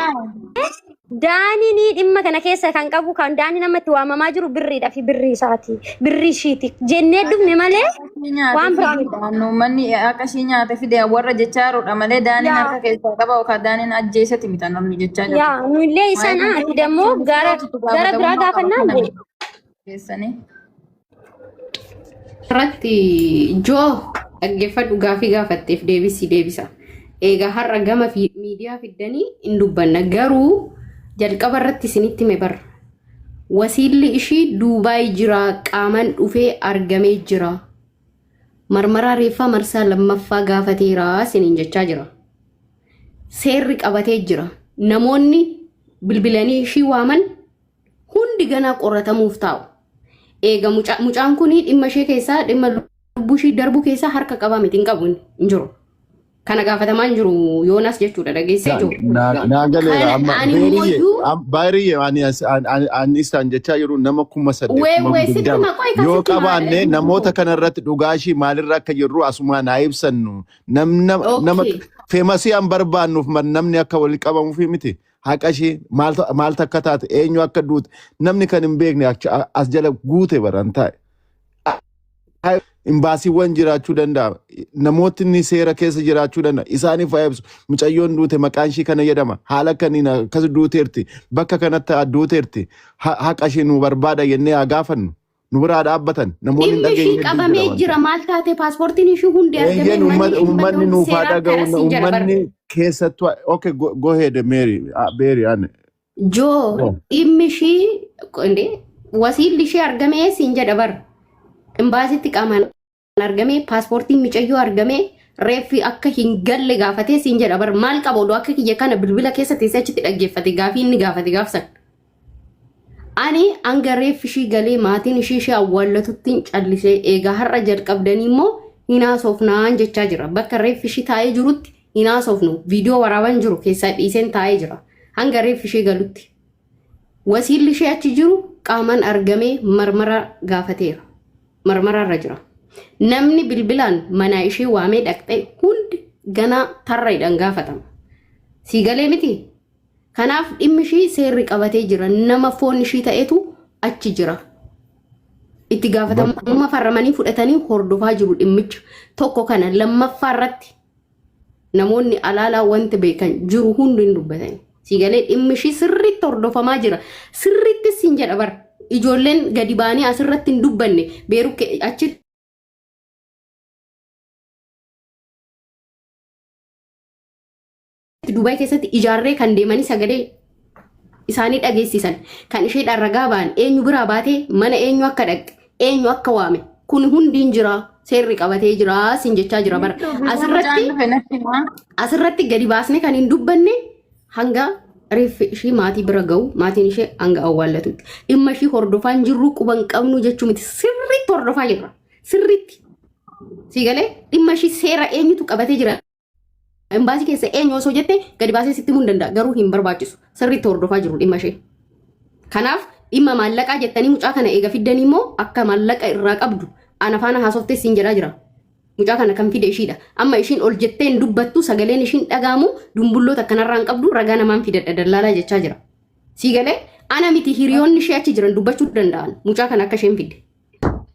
daanii dhimma kana keessa kan qabu kan daanii namatti waamamaa jiru birriidha fi birrii isaati. Birrii ishiiti. Jennee dhufne malee waan biraa. Manni akka ishii nyaata fide warra jechaa jirudha malee daaniin harka keessaa qaba yookaan daaniin ajjeesati miti namni jechaa jiru. Yaa nullee isaan ati dammoo gara biraa gaafannaan keessanii. Irratti joo dhaggeeffadhu gaafii gaafatteef deebisa. Egaa har'a gama miidiyaa fiddanii hin dubbanna garuu jalqaba irratti isinitti hime barra. Wasiilli ishii Duubaay jira qaaman dhufee argamee jira. Marmaraa reeffaa marsaa lammaffaa gaafateera isiniin jechaa jira. Seerri qabatee jira. Namoonni bilbilanii ishii waaman hundi ganaa qoratamuuf taa'u. Eega mucaan kun dhimma ishee keessaa dhimma lubbuu ishii darbuu keessaa harka qabaa miti hin qabu hin jiru. Kana gaafatamaan jiru Yoonas jechuudha dhageessee jiru. Naagalee amma baay'ee ani isaan jechaa jiru nama 8,000 yoo qabaanne namoota kanarratti dhugaa ishii maalirra akka jirru asumaan haa ibsannu. Nama feemasii an barbaannuuf namni akka walitti qabamuuf miti. Haqa ishee maal takka taate eenyu akka duute namni kan hin beekne as jala guute baran taa'e. Imbaasiiwwan jiraachuu danda'a. Namootni seera keessa jiraachuu danda'a. Isaaniif haa ibsu. Mucayyoon duute maqaan ishii kana jedhama. Haala kaniin akkas duuteerti. Bakka kanatti duuteerti. Haqa ishee nu barbaada jennee haa gaafannu. Nu biraa dhaabbatan. Namoonni dhageenye ishii qabamee jira maal taate paaspoortiin ishii hundi argamee uummanni nuuf haa dhaga'u. Uummanni keessattuu okay go ahead Mary Anne. Joo dhimmi ishii wasiilli ishee argamee siin jedha bara. Imbaasitti qaamaan argamee paaspoortiin mucayyoo argamee reeffi akka hin galle gaafatee siin jedha bar maal qabu akka kiyya kana bilbila keessa teessee achitti dhaggeeffate gaafii inni gaafate gaafsan. Ani hanga reeffi ishii galee maatiin ishii awwaallatutti callisee eegaa har'a jalqabdanii immoo hinaasofnaan jechaa jira. Bakka reeffi ishii taa'ee jirutti hinaasofnu viidiyoo waraaban jiru keessaa dhiiseen taa'ee jira. Hanga reeffi ishii galutti. Wasiilli ishee achi jiru qaamaan argamee marmara gaafateera. Marmara irra jira. Namni bilbilaan mana ishee waamee dhaqxee hundi ganaa tarreedhaan gaafatama. Siigalee miti. Kanaaf dhimmi ishii seerri qabatee jira. Nama foon ishii ta'etu achi jira. Itti gaafatamummaa farramanii fudhatanii hordofaa jiru dhimmicha. Tokko kana lammaffaa irratti namoonni alaalaa wanti beekan jiru hundi hin dubbatani. Siigalee dhimmi ishii sirriitti hordofamaa jira. Sirriitti siin jedha bar. Ijoolleen gadi baanii asirratti hin dubbanne beeru achi Dubai keessatti ijaarree kan deemanii sagalee isaanii dhageessisan kan isheedhaan ragaa ba'an eenyu biraa baatee mana eenyu akka dhaqxe eenyu akka waame kun hundiin jira seerri qabatee jira siin jechaa jira bara asirratti gadi baasne kan hin dubbanne hanga reeffi ishii maatii bira ga'u maatiin ishee hanga awwaallatutti dhimma ishii hordofaan jirru quban qabnu jechuu miti sirriitti hordofaa jirra sirriitti siigalee dhimma ishii seera eenyutu qabatee jira. Embaasii keessa eenyu osoo jette gadi baasee sitti himuu danda'a garuu hin barbaachisu sirriitti hordofaa jiru dhimma ishee. Kanaaf dhimma maallaqaa jettanii mucaa kana eega fiddanii immoo akka maallaqa irraa qabdu ana faana haasoftee siin jedhaa jira. Mucaa kana kan fide ishiidha. Amma ishiin ol jettee hin dubbattu sagaleen ishiin dhagaamu dumbulloota kanarraa hin qabdu ragaa namaan fidadha dallaalaa jechaa jira. Siigalee ana miti hiriyoonni ishee achi jiran dubbachuu danda'an mucaa kana akka isheen fidde.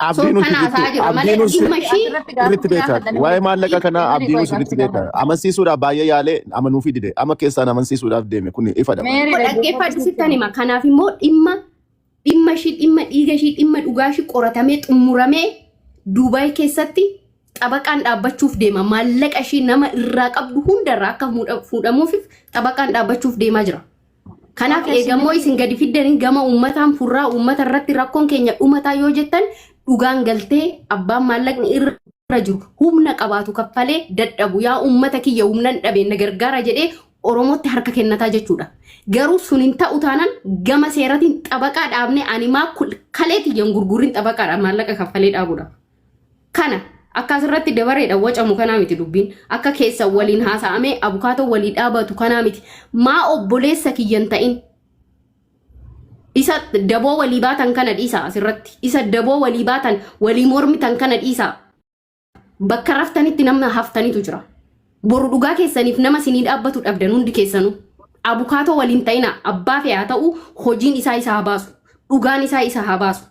Abdiin sirriitti beekaa. Waa'ee maallaqa kanaa abdiin sirriitti beekaa. Amansiisuudhaaf baay'ee yaalee amanuufi dide. Amma keessaan amansiisuudhaaf deeme kun ifadha. Dhaggeeffadhu sittan hima. Kanaaf immoo dhimma ishii dhimma dhiiga ishii dhimma dhugaa ishii qoratamee xumuramee Duubaay keessatti xabaqaan dhaabbachuuf deema. Maallaqa ishii nama irraa qabdu hundarraa akka fuudhamuuf xabaqaan dhaabbachuuf deemaa jira. Kanaaf eegammoo isin gadi fiddanii gama uummataan furraa uummata irratti rakkoon keenya dhumataa yoo jettan dhugaan galtee abbaan maallaqni irra jiru humna qabaatu kaffalee dadhabu yaa uummata kiyya humnan dhabee na gargaara jedhee Oromootti harka kennataa jechuudha. Garuu sun hin ta'u taanaan gama seeratiin xabaqaa dhaabne animaa kaleetiyyan gurguriin xabaqaadhaan maallaqa kaffalee dhaabuudha. Kana akka asirratti dabareedha wacamu kanaa miti dubbiin akka keessa waliin haasa'amee abukaatoo walii dhaabatu kanaa miti maa obboleessa kiyyan ta'in isa daboo walii baatan kana dhiisa asirratti isa daboo walii baatan walii mormitan kana dhiisa bakka raftanitti nama haftanitu jira boru dhugaa keessaniif nama sinii dhaabbatu dhabdan hundi keessanu abukaatoo waliin ta'ina abbaa fi haa ta'u hojiin isaa haa baasu dhugaan isaa haa baasu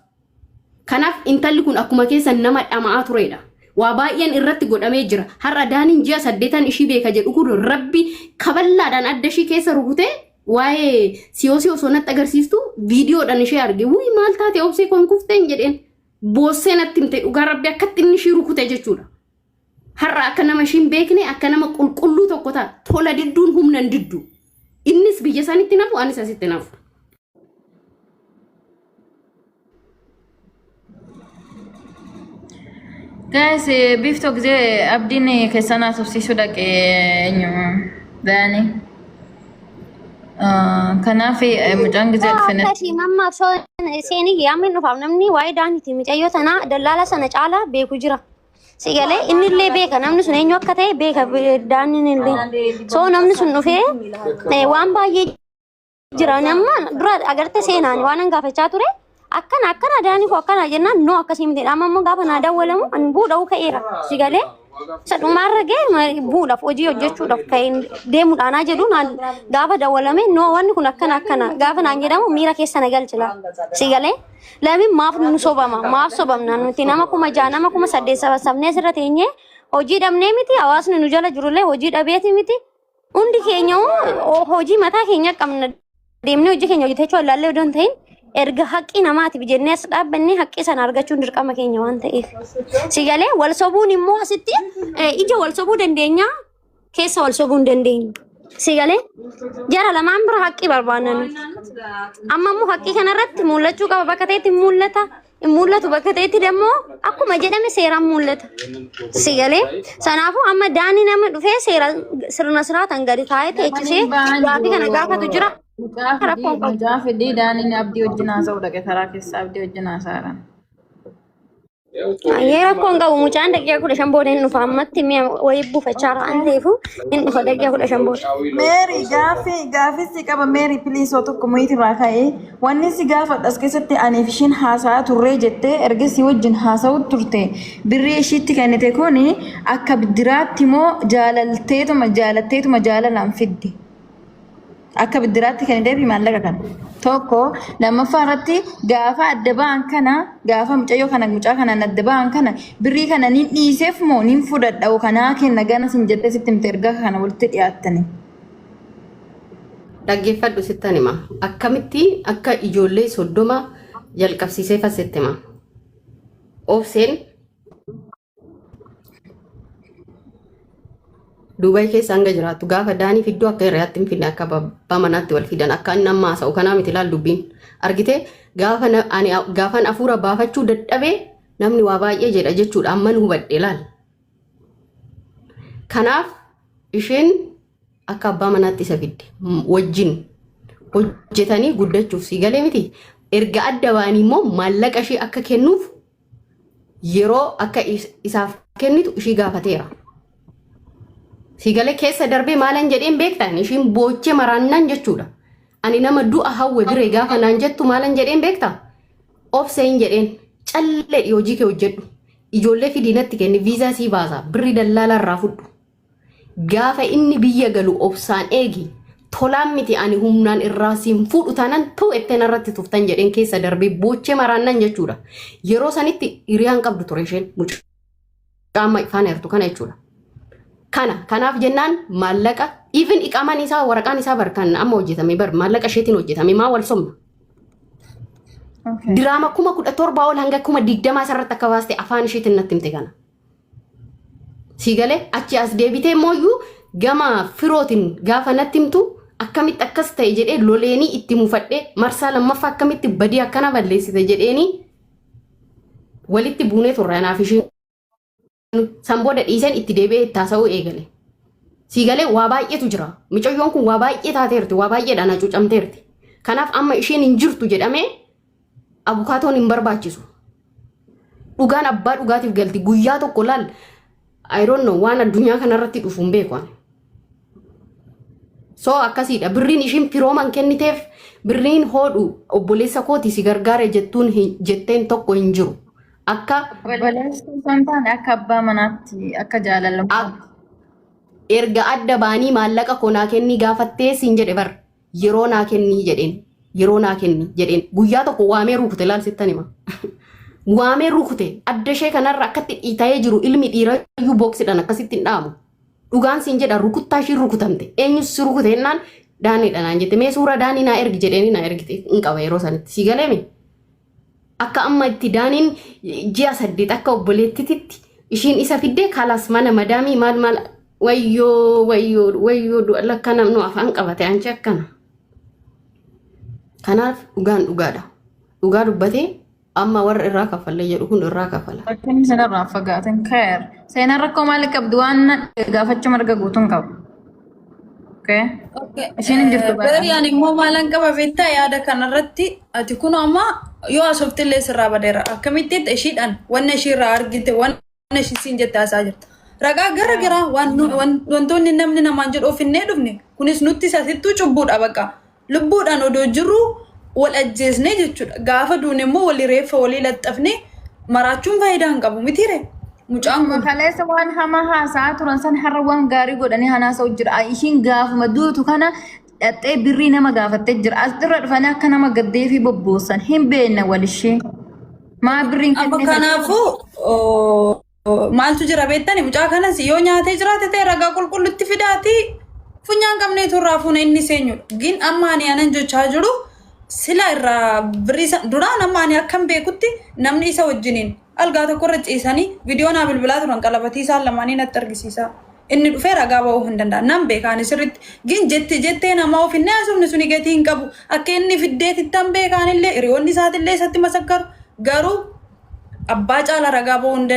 kanaaf intalli kun akkuma keessan nama dhama'aa turedha. Waa baay'een irratti godhamee jira. Har'a daaniin ji'a 8 ishii beeka jedhu kun rabbi kaballaadhaan adda ishii keessa rukutee waa'ee siyoosii osoo natti agarsiistu viidiyoodhaan ishee arge. Wuyi maal taate obsee kon kufteen jedheen boossee natti himte dhugaa rabbi akkatti inni ishii rukute jechuudha. Har'a akka nama ishiin beekne akka nama qulqulluu tokko ta'a. Tola didduun humnan diddu. Innis biyya isaanitti nafu anis asitti nafu. Guys, bifto ጊዜ abdiin keessan haasofsiisuu dhaqe eenyu Daani. Kanaaf mucaan ጊዜ dhufne. Akkasii mamma seenii yaamin dhufaaf namni waa'ee daaniiti mucayyoo tanaa dallaala sana caalaa beeku jira. Sigalee inni illee beeka namni sun eenyu akka ta'e beeka daaniin illee. So namni sun dhufee waan baay'ee jira nama dura agarte seenaan waan gaafachaa ture. akkana daani ko akkana jennaan no akkasii miti amma immoo gaafa naa dawwalamu an buudha'uu ka'eera sigalee sadhumaarra gee buudhaaf hojii hojjechuudhaaf ka'een deemuudhaanaa jedhu gaafa dawwalame no wanni kun akkana gaafa naan jedhamu miira keessa na galchila sigalee lamin maaf nu sobama maaf sobamna nuti nama kuma 6 nama kuma 8 sabasabnee asirra teenyee hojii dhabnee miti hawaasni nu jala jirullee hojii dhabeeti miti hundi keenya hojii mataa keenya qabna deemnee hojii keenya hojjetachuu allaallee odoo hin ta'in erga haqqi namaatiif jennee as dhaabbanne haqqi sana argachuun dirqama keenya waan ta'eef sigalee wal sobuun immoo asitti ija wal sobuu dandeenya keessa wal sobuu hin dandeenyu sigalee jara lamaan bira haqqi barbaannan amma immoo haqqi kanarratti mul'achuu qaba bakka ta'etti mul'ata mul'atu bakka ta'etti demmoo akkuma jedhame seeraan mul'ata. Si galee sanaafuu amma daanii nama dhufee sirna siraataan gadi taa'ee teechisee gaaffii kana gaafatu jira. Mucaa fidii daaniin abdii wajjin haasa'u dhaqe karaa keessa abdii wajjin haasa'an. Yeroo kun qabu mucaan daqiiqaa 15 booda hin dhufa ammatti mi'a wayii buufachaa waan ta'eef hin dhufa daqiiqaa 15 booda. Meeri gaaffii si qaba meeri piliisoo tokko muyiiti irraa ka'ee wanni si gaafadhu as keessatti aniif ishiin haasa'aa turree jettee erga si wajjin haasa'u turte birrii ishiitti kennite kuni akka biddiraatti moo jaalatteetuma jaalalaan fiddi. Akka biddiraatti kennitee fi maallaqa kana. Tokko lammaffaa irratti gaafa adda ba'an kana gaafa mucaa kana adda ba'an kana birrii kana nin dhiiseef moo nin fudhadha kanaa kenna gana sin jettee sitti himte erga kana walitti dhiyaattani. Dhaggeeffadhu sittan hima. Akkamitti akka ijoollee 30 jalqabsiisee fasitti hima. Obseen Dubai keessa hanga jiraattu gaafa daanii fidduu akka hirriyaatti hin finne akka abbaa manaatti wal fidan akka inni amma haasa'u kanaa miti ilaal dubbiin argite gaafan afuura baafachuu dadhabee namni waa baay'ee jedha jechuudha amman hubadhe ilaal. Kanaaf isheen akka abbaa manaatti isa fidde wajjin hojjetanii guddachuuf si galee miti erga adda ba'anii immoo maallaqa ishee akka kennuuf yeroo akka isaaf kennitu ishii gaafateera. Sigale keessa darbee maalan jedheen beektan ishiin boochee maraannan jechuudha. Ani nama du'a hawwe biree gaafa naan jettu maalan jedheen beekta? Obseen jedheen callee hojii kee hojjedhu. Ijoollee fidiinatti kenni viizaa sii baasa birri dallaalaa irraa fudhu. Gaafa inni biyya galu obsaan eegi tolaan miti ani humnaan irraa siin fuudhu taanaan ta'u etteen irratti tuftan jedheen keessa darbee boochee maraannan jechuudha. Yeroo sanitti hiriyaan qabdu ture isheen mucaa ifaan eertu kana jechuudha. Kanaaf jennaan maallaqa even iqaman isaa waraqaan isaa barkan amma hojjetame bar maallaqa isheetiin hojjetame maa wal somna. Diraama 17 ol hanga 20 irratti akka baaste afaan isheetiin natti himte kana. Siigalee achi as deebitee mooyyuu gama firootiin gaafa natti himtu akkamitti akkas ta'e jedhee loleenii itti mufadhee marsaa lammaffaa akkamitti badii akkana balleessite jedheeni walitti buunee turre anaaf isheen. Samboda dhiiseen itti deebi'ee itti haasa'uu eegale. Siigalee waa baay'eetu jira. Mucayyoon kun waa baay'ee taateerti, waa baay'eedhaan hacuucamteerti. Kanaaf amma isheen hin jirtu jedhamee abukaatoon hin barbaachisu. Dhugaan abbaa dhugaatiif galti. Guyyaa tokko laal I don't know waan addunyaa kanarratti dhufu hin beeku. So akkasiidha. Birriin ishiin firooman kenniteef birriin hodhu obboleessa kooti si gargaare jetteen tokko hin jiru. Akka balleessaan akka abbaa manaatti akka jaalalamu. Erga adda baanii maallaqa konaa kennii gaafattee siin jedhe bar yeroo naa kennii jedheen guyyaa tokko waamee rukute laal sittan hima. Waamee rukute adda ishee kanarra akkatti dhiitayee jiru ilmi dhiirayyuu booksiidhaan akkasitti hin dhaamu. Dhugaan siin jedha rukuttaa ishii rukutamte eenyus si rukute jennaan daaniidha naan jette mee suura daanii naa ergi jedheeni naa ergite hin qaba yeroo sanitti si galeemi. Akka amma itti daaniin ji'a 8 akka obboleettiitti ishiin isa fiddee kalas mana madaamii maal wayyoo lakka namnu afaan qabate anchi akkana. Kanaaf dhugaan dhugaadha. Dhugaa dubbatee amma warra irraa kaffallee jedhu kun irraa kaffala. Fakkiin sanarraa fagaatan kaayar. Seenaan rakkoo maali qabdu waan gaafachuu marga guutuun qabu. Ishiin hin jirtu bara. Gariyaan immoo maalan qaba beektaa yaada kanarratti ati kun amma yoo asoftillee sirraa badeera akkamitti ishiidhaan wanna ishiirraa argite wanna ishii siin jette haasaa jirta. Ragaa gara garaa wantoonni namni namaan jedhu ofinnee dhufne kunis nutti sasittuu cubbuudha bakka lubbuudhaan odoo jirru wal ajjeesnee jechuudha. Gaafa duune immoo walii reeffa walii laxxafne maraachuun faayidaa hin qabu mitiire. Mucaan kun kaleessa waan hamaa haasaa turan san har'a waan gaarii godhanii hanaasa'u jira. Ishiin gaafuma duutu kana dhaxxee birrii nama gaafattee jira. As irra dhufanii akka nama gaddee fi bobboosan hin beekne walishee. Maa birriin amma kanaafuu maaltu jira beektani mucaa kanas yoo nyaatee jiraate ta'e ragaa qulqullutti fidaati funyaan qabneetu irraa fuuna inni seenyudha. Gin amma ani anan jechaa jiru sila irraa birrii duraan amma ani akkam beekutti namni isa wajjiniin algaa tokko irra ciisanii viidiyoo naa bilbilaa turan qalabatii isaan lamaanii natti argisiisa. Inni dhufee ragaa ba'uu hin danda'a. Nam beekaan sirriitti gin jettee namaa of hin naasufne suni gatii hin qabu. Akka inni fiddeetitti tan beekaanillee hiriyoonni isaatillee isatti masakkaru garuu abbaa caala ragaa ba'uu hin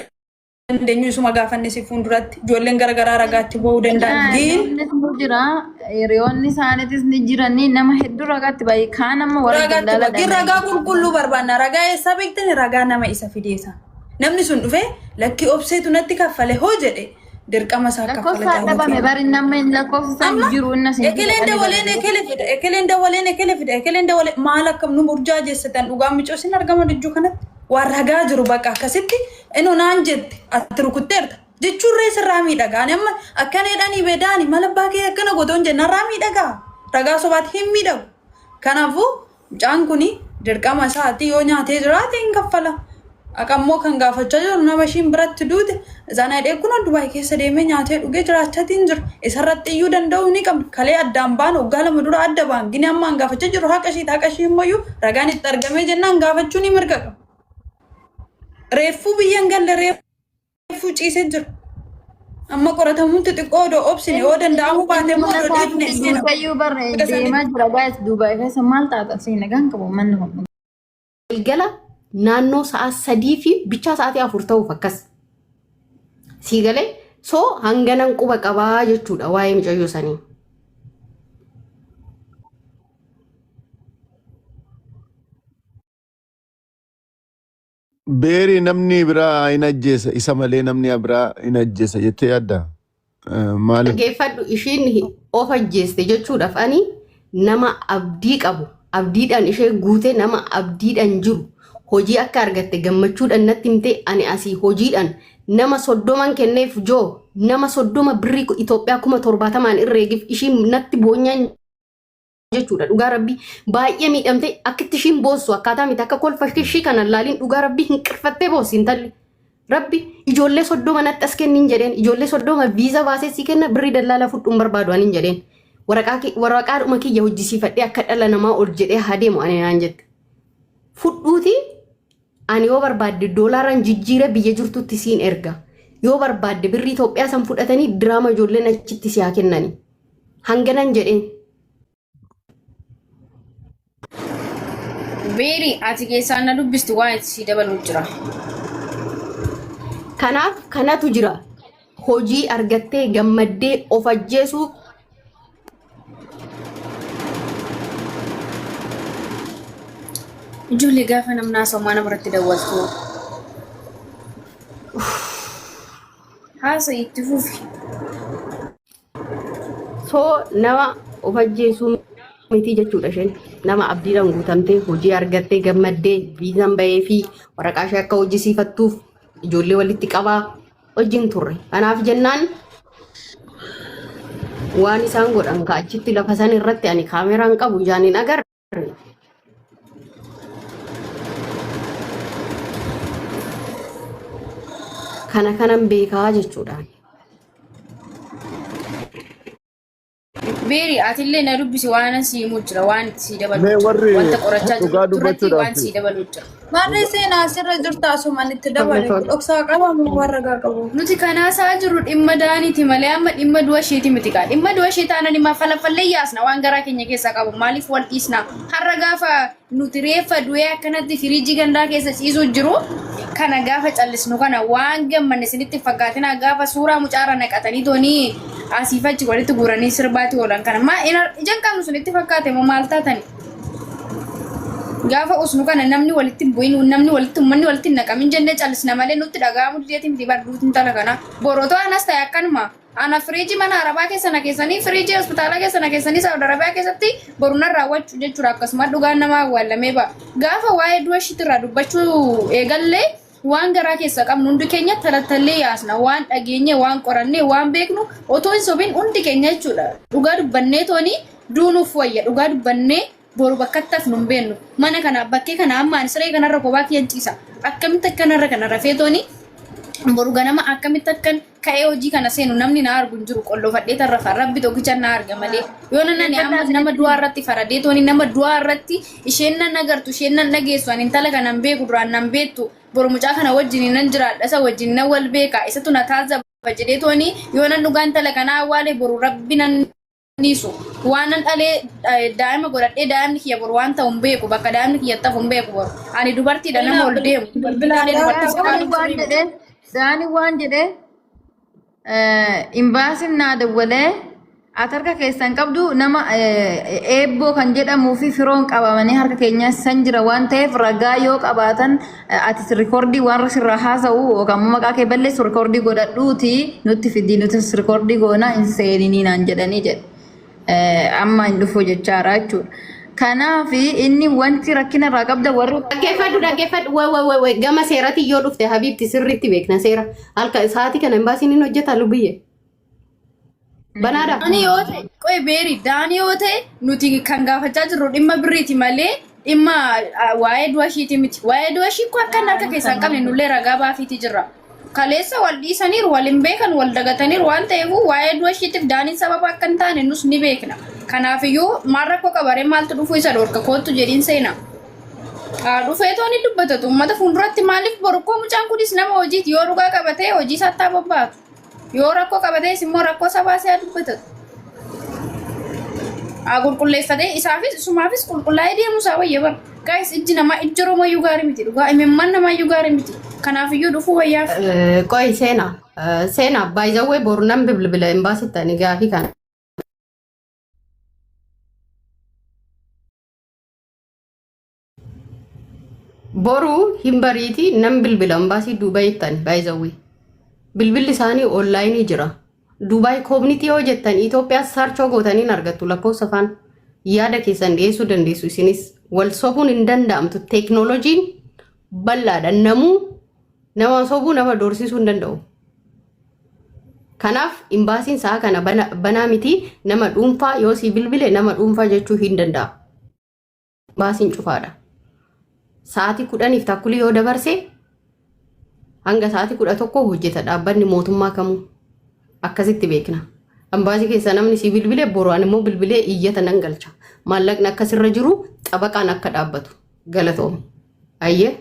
dandeenyu isuma gaafanne si fuulduratti ijoolleen garaagaraa ragaatti ba'uu danda'an jira hiriyoonni isaaniitis ni jiranii nama hedduu ragaatti baay'ee kaan amma warra daldala ragaa qulqulluu barbaanna ragaa eessaa beektani ragaa nama isa fideessa namni sun dhufe lakkii obseetu natti kaffale hoo jedhe dirqama isaa kaffala dhabame bari nama hin lakkoofsisan jiru inna sin ekeleen dawaleen ekeleen dawalee maal akkam nu murjaa jeessatan dhugaa micoo sin argama dijjuu kanatti waan ragaa jiru bakka akkasitti inu naan jette ati rukutteerta jechuun reessirraa miidhagaa amma akkaneedhanii beedaani mala baakee akkana gotoon jennarraa miidhagaa ragaa sobaatti hin miidhagu kanaafuu mucaan kuni dirqama isaatti yoo nyaatee jiraate hin kaffala akammoo kan gaafachaa jiru nama ishiin biratti duute zaana hidhee kun Dubaay keessa deemee nyaatee dhugee jiraachatiin jira isarratti iyyuu danda'uu ni qabna kalee addaan baan waggaa lama dura adda baan gini amma an gaafachaa jiru haqa ishii immoo ragaan itti argamee jennaan gaafachuu ni mirga qaba reeffuu biyyan galle reeffuu ciisee jira amma qoratamuun xixiqqoo odoo obsine yoo danda'amu baatee moo odoo dhiifne isheen kayyuu barree deemaa jira gaayis Dubaay keessa maal taata seenaa gaan qabu manni homu galgala naannoo sa'a 3 fi bichaa sa'aatii 4 ta'uuf akkas siigalee soo hanganan quba qabaa jechuudha waa'ee mucayyoo sanii. Beeri namni biraa hin ajjeesa isa malee namni biraa hin ajjeesa jettee yaadda maal geeffadhu ishiin of ajjeeste jechuudhaaf ani nama abdii qabu abdiidhaan ishee guute nama abdiidhaan jiru hojii akka argatte gammachuudhaan natti himte ani asii hojiidhaan nama 30 kenneef joo nama 30 birrii Itoophiyaa 70 irreegif ishiin natti boonyaan jechuudha dhugaa rabbii baay'ee miidhamte akkitti ishiin boossu akkaataa miti akka kolfa ishii kana laaliin dhugaa rabbii hin qirfattee boossi intalli rabbi ijoollee 30 natti as kennin jedheen ijoollee 30 viizaa baasee si kenna birrii dallaala fudhuun barbaadu anin jedheen waraqaadhuma kiyya hojjisiifadhee akka dhala namaa ol jedhee hadeemu ani naan jette fudhuuti ani yoo barbaadde doolaaraan jijjiira biyya jirtutti siin erga yoo barbaadde birrii Itoophiyaa san fudhatanii diraama ijoolleen achitti si haa kennani hanganan jedheen. Beeri ati keessaan na dubbistu waan itti si dabaluu jira. Kanaaf kanatu jira hojii argattee gammaddee of ajjeesuu ijoollee gaafa namnaa sommaa namarratti dawwaltu haasa itti fufi soo nama of ajjeesuu miti jechuudha isheen nama abdiidhaan guutamtee hojii argattee gammaddee viizaan bahee fi waraqaa ishee akka hojjisiifattuuf ijoollee walitti qabaa wajjin turre kanaaf jennaan waan isaan godhan kaachitti lafa san irratti ani kaameraan qabu ijaanin agarre kanan beekaa jechuudha. Beeri atillee na dubbisi waan asii himuu jira waan itti si dabaluu jira wanta qorachaa jiru duratti waan si dabaluu jira. Maarree seenaa asirra jirtu asumaan itti dabalee dhoksaa qabamu warra gaa qabu. Nuti kanaasaa jiru dhimma daaniiti malee amma dhimma du'a isheeti miti kaa dhimma du'a ishee taanani falafallee yaasna waan garaa keenya keessaa qabu maaliif wal dhiisna har'a gaafa nuti reeffa du'ee akkanatti firiijii gandaa keessa ciisuu jiru kana gaafa callisnu kana waan gammanne isinitti fakkaatina gaafa suuraa mucaara naqatanii toonii asiifachi walitti guuranii sirbaatti oolan kana maa ijaan qabnu sunitti fakkaate moo maal taatani gaafa usnu kana namni walitti bu'in namni walitti ummanni walitti naqamin jennee callisna malee nutti dhaga'amu dideetiin miti barduutiin tala kana borotoo anas ta'e akkanuma ana firiijii mana arabaa keessana keessanii firiijii hospitaala keessana keessanii saawud arabiyaa keessatti borunan raawwachuu jechuudha akkasuma dhugaan nama awwaalamee ba'a gaafa waa'ee du'a ishiitirraa dubbachuu eegallee waan garaa keessa qabnu hundi keenya talattallee yaasna waan dhageenye waan qorannee waan beeknu otoo hin sobiin hundi keenya jechuudha dhugaa dubbannee toonii duunuuf wayya dhugaa dubbannee boru bakkattaaf nun beennu mana kana bakkee kana ammaan siree kanarra kophaa kiyyan ciisa akkamitti akkanarra kana rafee toonii boru ganama akkamitti akkan ka'ee hojii kana seenu namni na argu hin jiru qollofadhee tarrafa rabbi tokkicha na arga malee yoo nani amma nama du'aa irratti faradee tooni nama du'aa irratti isheen nan agartu isheen nan dhageessu ani intala kanan beeku duraan nan beektu boru mucaa kana wajjin nan jiraadha isa wajjin nan wal beeka isatu na taazaba jedhee tooni yoo nan dhugaan intala kana awwaale boru rabbi nan nisu waanan dhalee daa'ima godhadhee daa'imni kiyya bor waan ta'u hin beeku bakka daa'imni kiyya ta'u hin beeku bor ani dubartiidha nama ol deemu bilbilaan dubartii Daani waan jedhee imbaasiin naa dawwalee ati harka keessan qabdu nama eebboo kan jedhamuu fi firoon qabamanii harka keenya san jira waan ta'eef ragaa yoo qabaatan ati rikoordii waan sirraa haasa'u yookaan maqaa kee balleessu rikoordii godhadhuuti nutti fidii nuti rikoordii goonaa hin seeninii naan jedhanii jedhe. Amma hin dhufu jechaadha jechuudha. Kanaaf inni wanti rakkina irraa qabda warri dhaggeeffadhu gama seerati yoo dhufte Habiibti sirriitti beekna seera halka sa'aatii kana imbaasiin hin hojjeta lubbiyye. Banaadha. Daani yoo ta'e qoy beeri daani yoo ta'e nuti kan gaafachaa jirru dhimma birriiti malee dhimma waa'ee du'a ishiiti miti. Waa'ee du'a ishii kun akka harka keessan qabne nullee ragaa baafiiti jirra. Kaleessa wal dhiisaniiru wal hin beekan wal dagataniiru waan ta'eef waa'ee du'a ishiitiif daaniin sababa akka hin taane nus ni beekna. Kanaafiyyuu maal rakkoo qabaree maaltu dhufuu isa dhorka kootu jedhiin seena. Dhufeetoo ni dubbatatu uummata fuulduratti maaliif borukkoo mucaan kunis nama hojiiti yoo dhugaa qabatee hojii sattaa bobbaatu. Yoo rakkoo qabatees immoo rakkoo sabaa isaa dubbatatu. Qulqulleeffatee isaafis isumaafis qulqullaa'ee deemuu isaa wayya bara. Gaayis ijji namaa ijji Oromooyyuu gaarii miti dhugaa imimman namaayyuu gaarii miti. Kanaafiyyuu dhufuu wayyaaf. Qoy seenaa baay'izawwee boru nam bilbila imbaasitti ani gaafii kana. Boru hin bariiti nam bilbila imbaasii Duubaayitti baay'izawwee. Bilbilli isaanii onlaayinii jira. Duubaay koomnitii yoo jettan Itoophiyaas saarchoo gootaniin argattu lakkoofsa afaan yaada keessan dhiyeessuu dandeessu isinis wal sobuun hin danda'amtu teeknooloojiin bal'aadha nama sobuu nama doorsisuu hin danda'u. Kanaaf imbaasiin sa'a kana banaa miti nama dhuunfaa yoo si bilbile nama dhuunfaa jechuu hin danda'a. Imbaasiin cufaadha. Sa'aatii 10 takkulii yoo dabarse hanga sa'aatii 11 hojjeta dhaabbanni mootummaa kamuu akkasitti beekna. Imbaasii keessa namni si bilbile boru'an immoo bilbilee iyyata nan galcha. Maallaqni akkasirra jiru xabaqaan akka dhaabbatu galatoomu. Ayyee.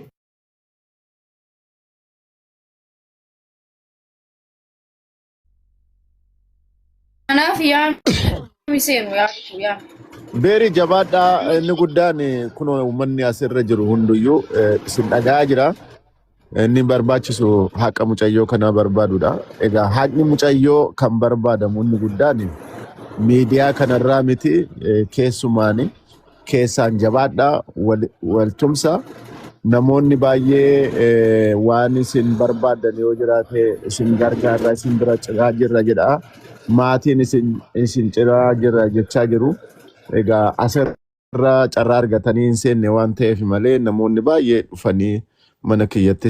Kanaaf yaa seenu yaa. Beeri jabaadhaa inni guddaan kun uummanni asirra jiru hunduyyuu isin dhagaa jira. Inni barbaachisu haqa mucayyoo kana barbaadudha. Egaa haqni mucayyoo kan barbaadamu inni guddaan miidiyaa kanarraa miti keessumaani keessaan jabaadhaa waltumsa namoonni baay'ee waan isin barbaadan yoo jiraate isin gargaarra isin bira ciraa jirra jedha. Maatiin isin ciraa jirra jechaa jiru. Egaa asirra carraa argatanii hin seenne waan ta'eef malee namoonni baay'ee dhufanii mana kiyyatti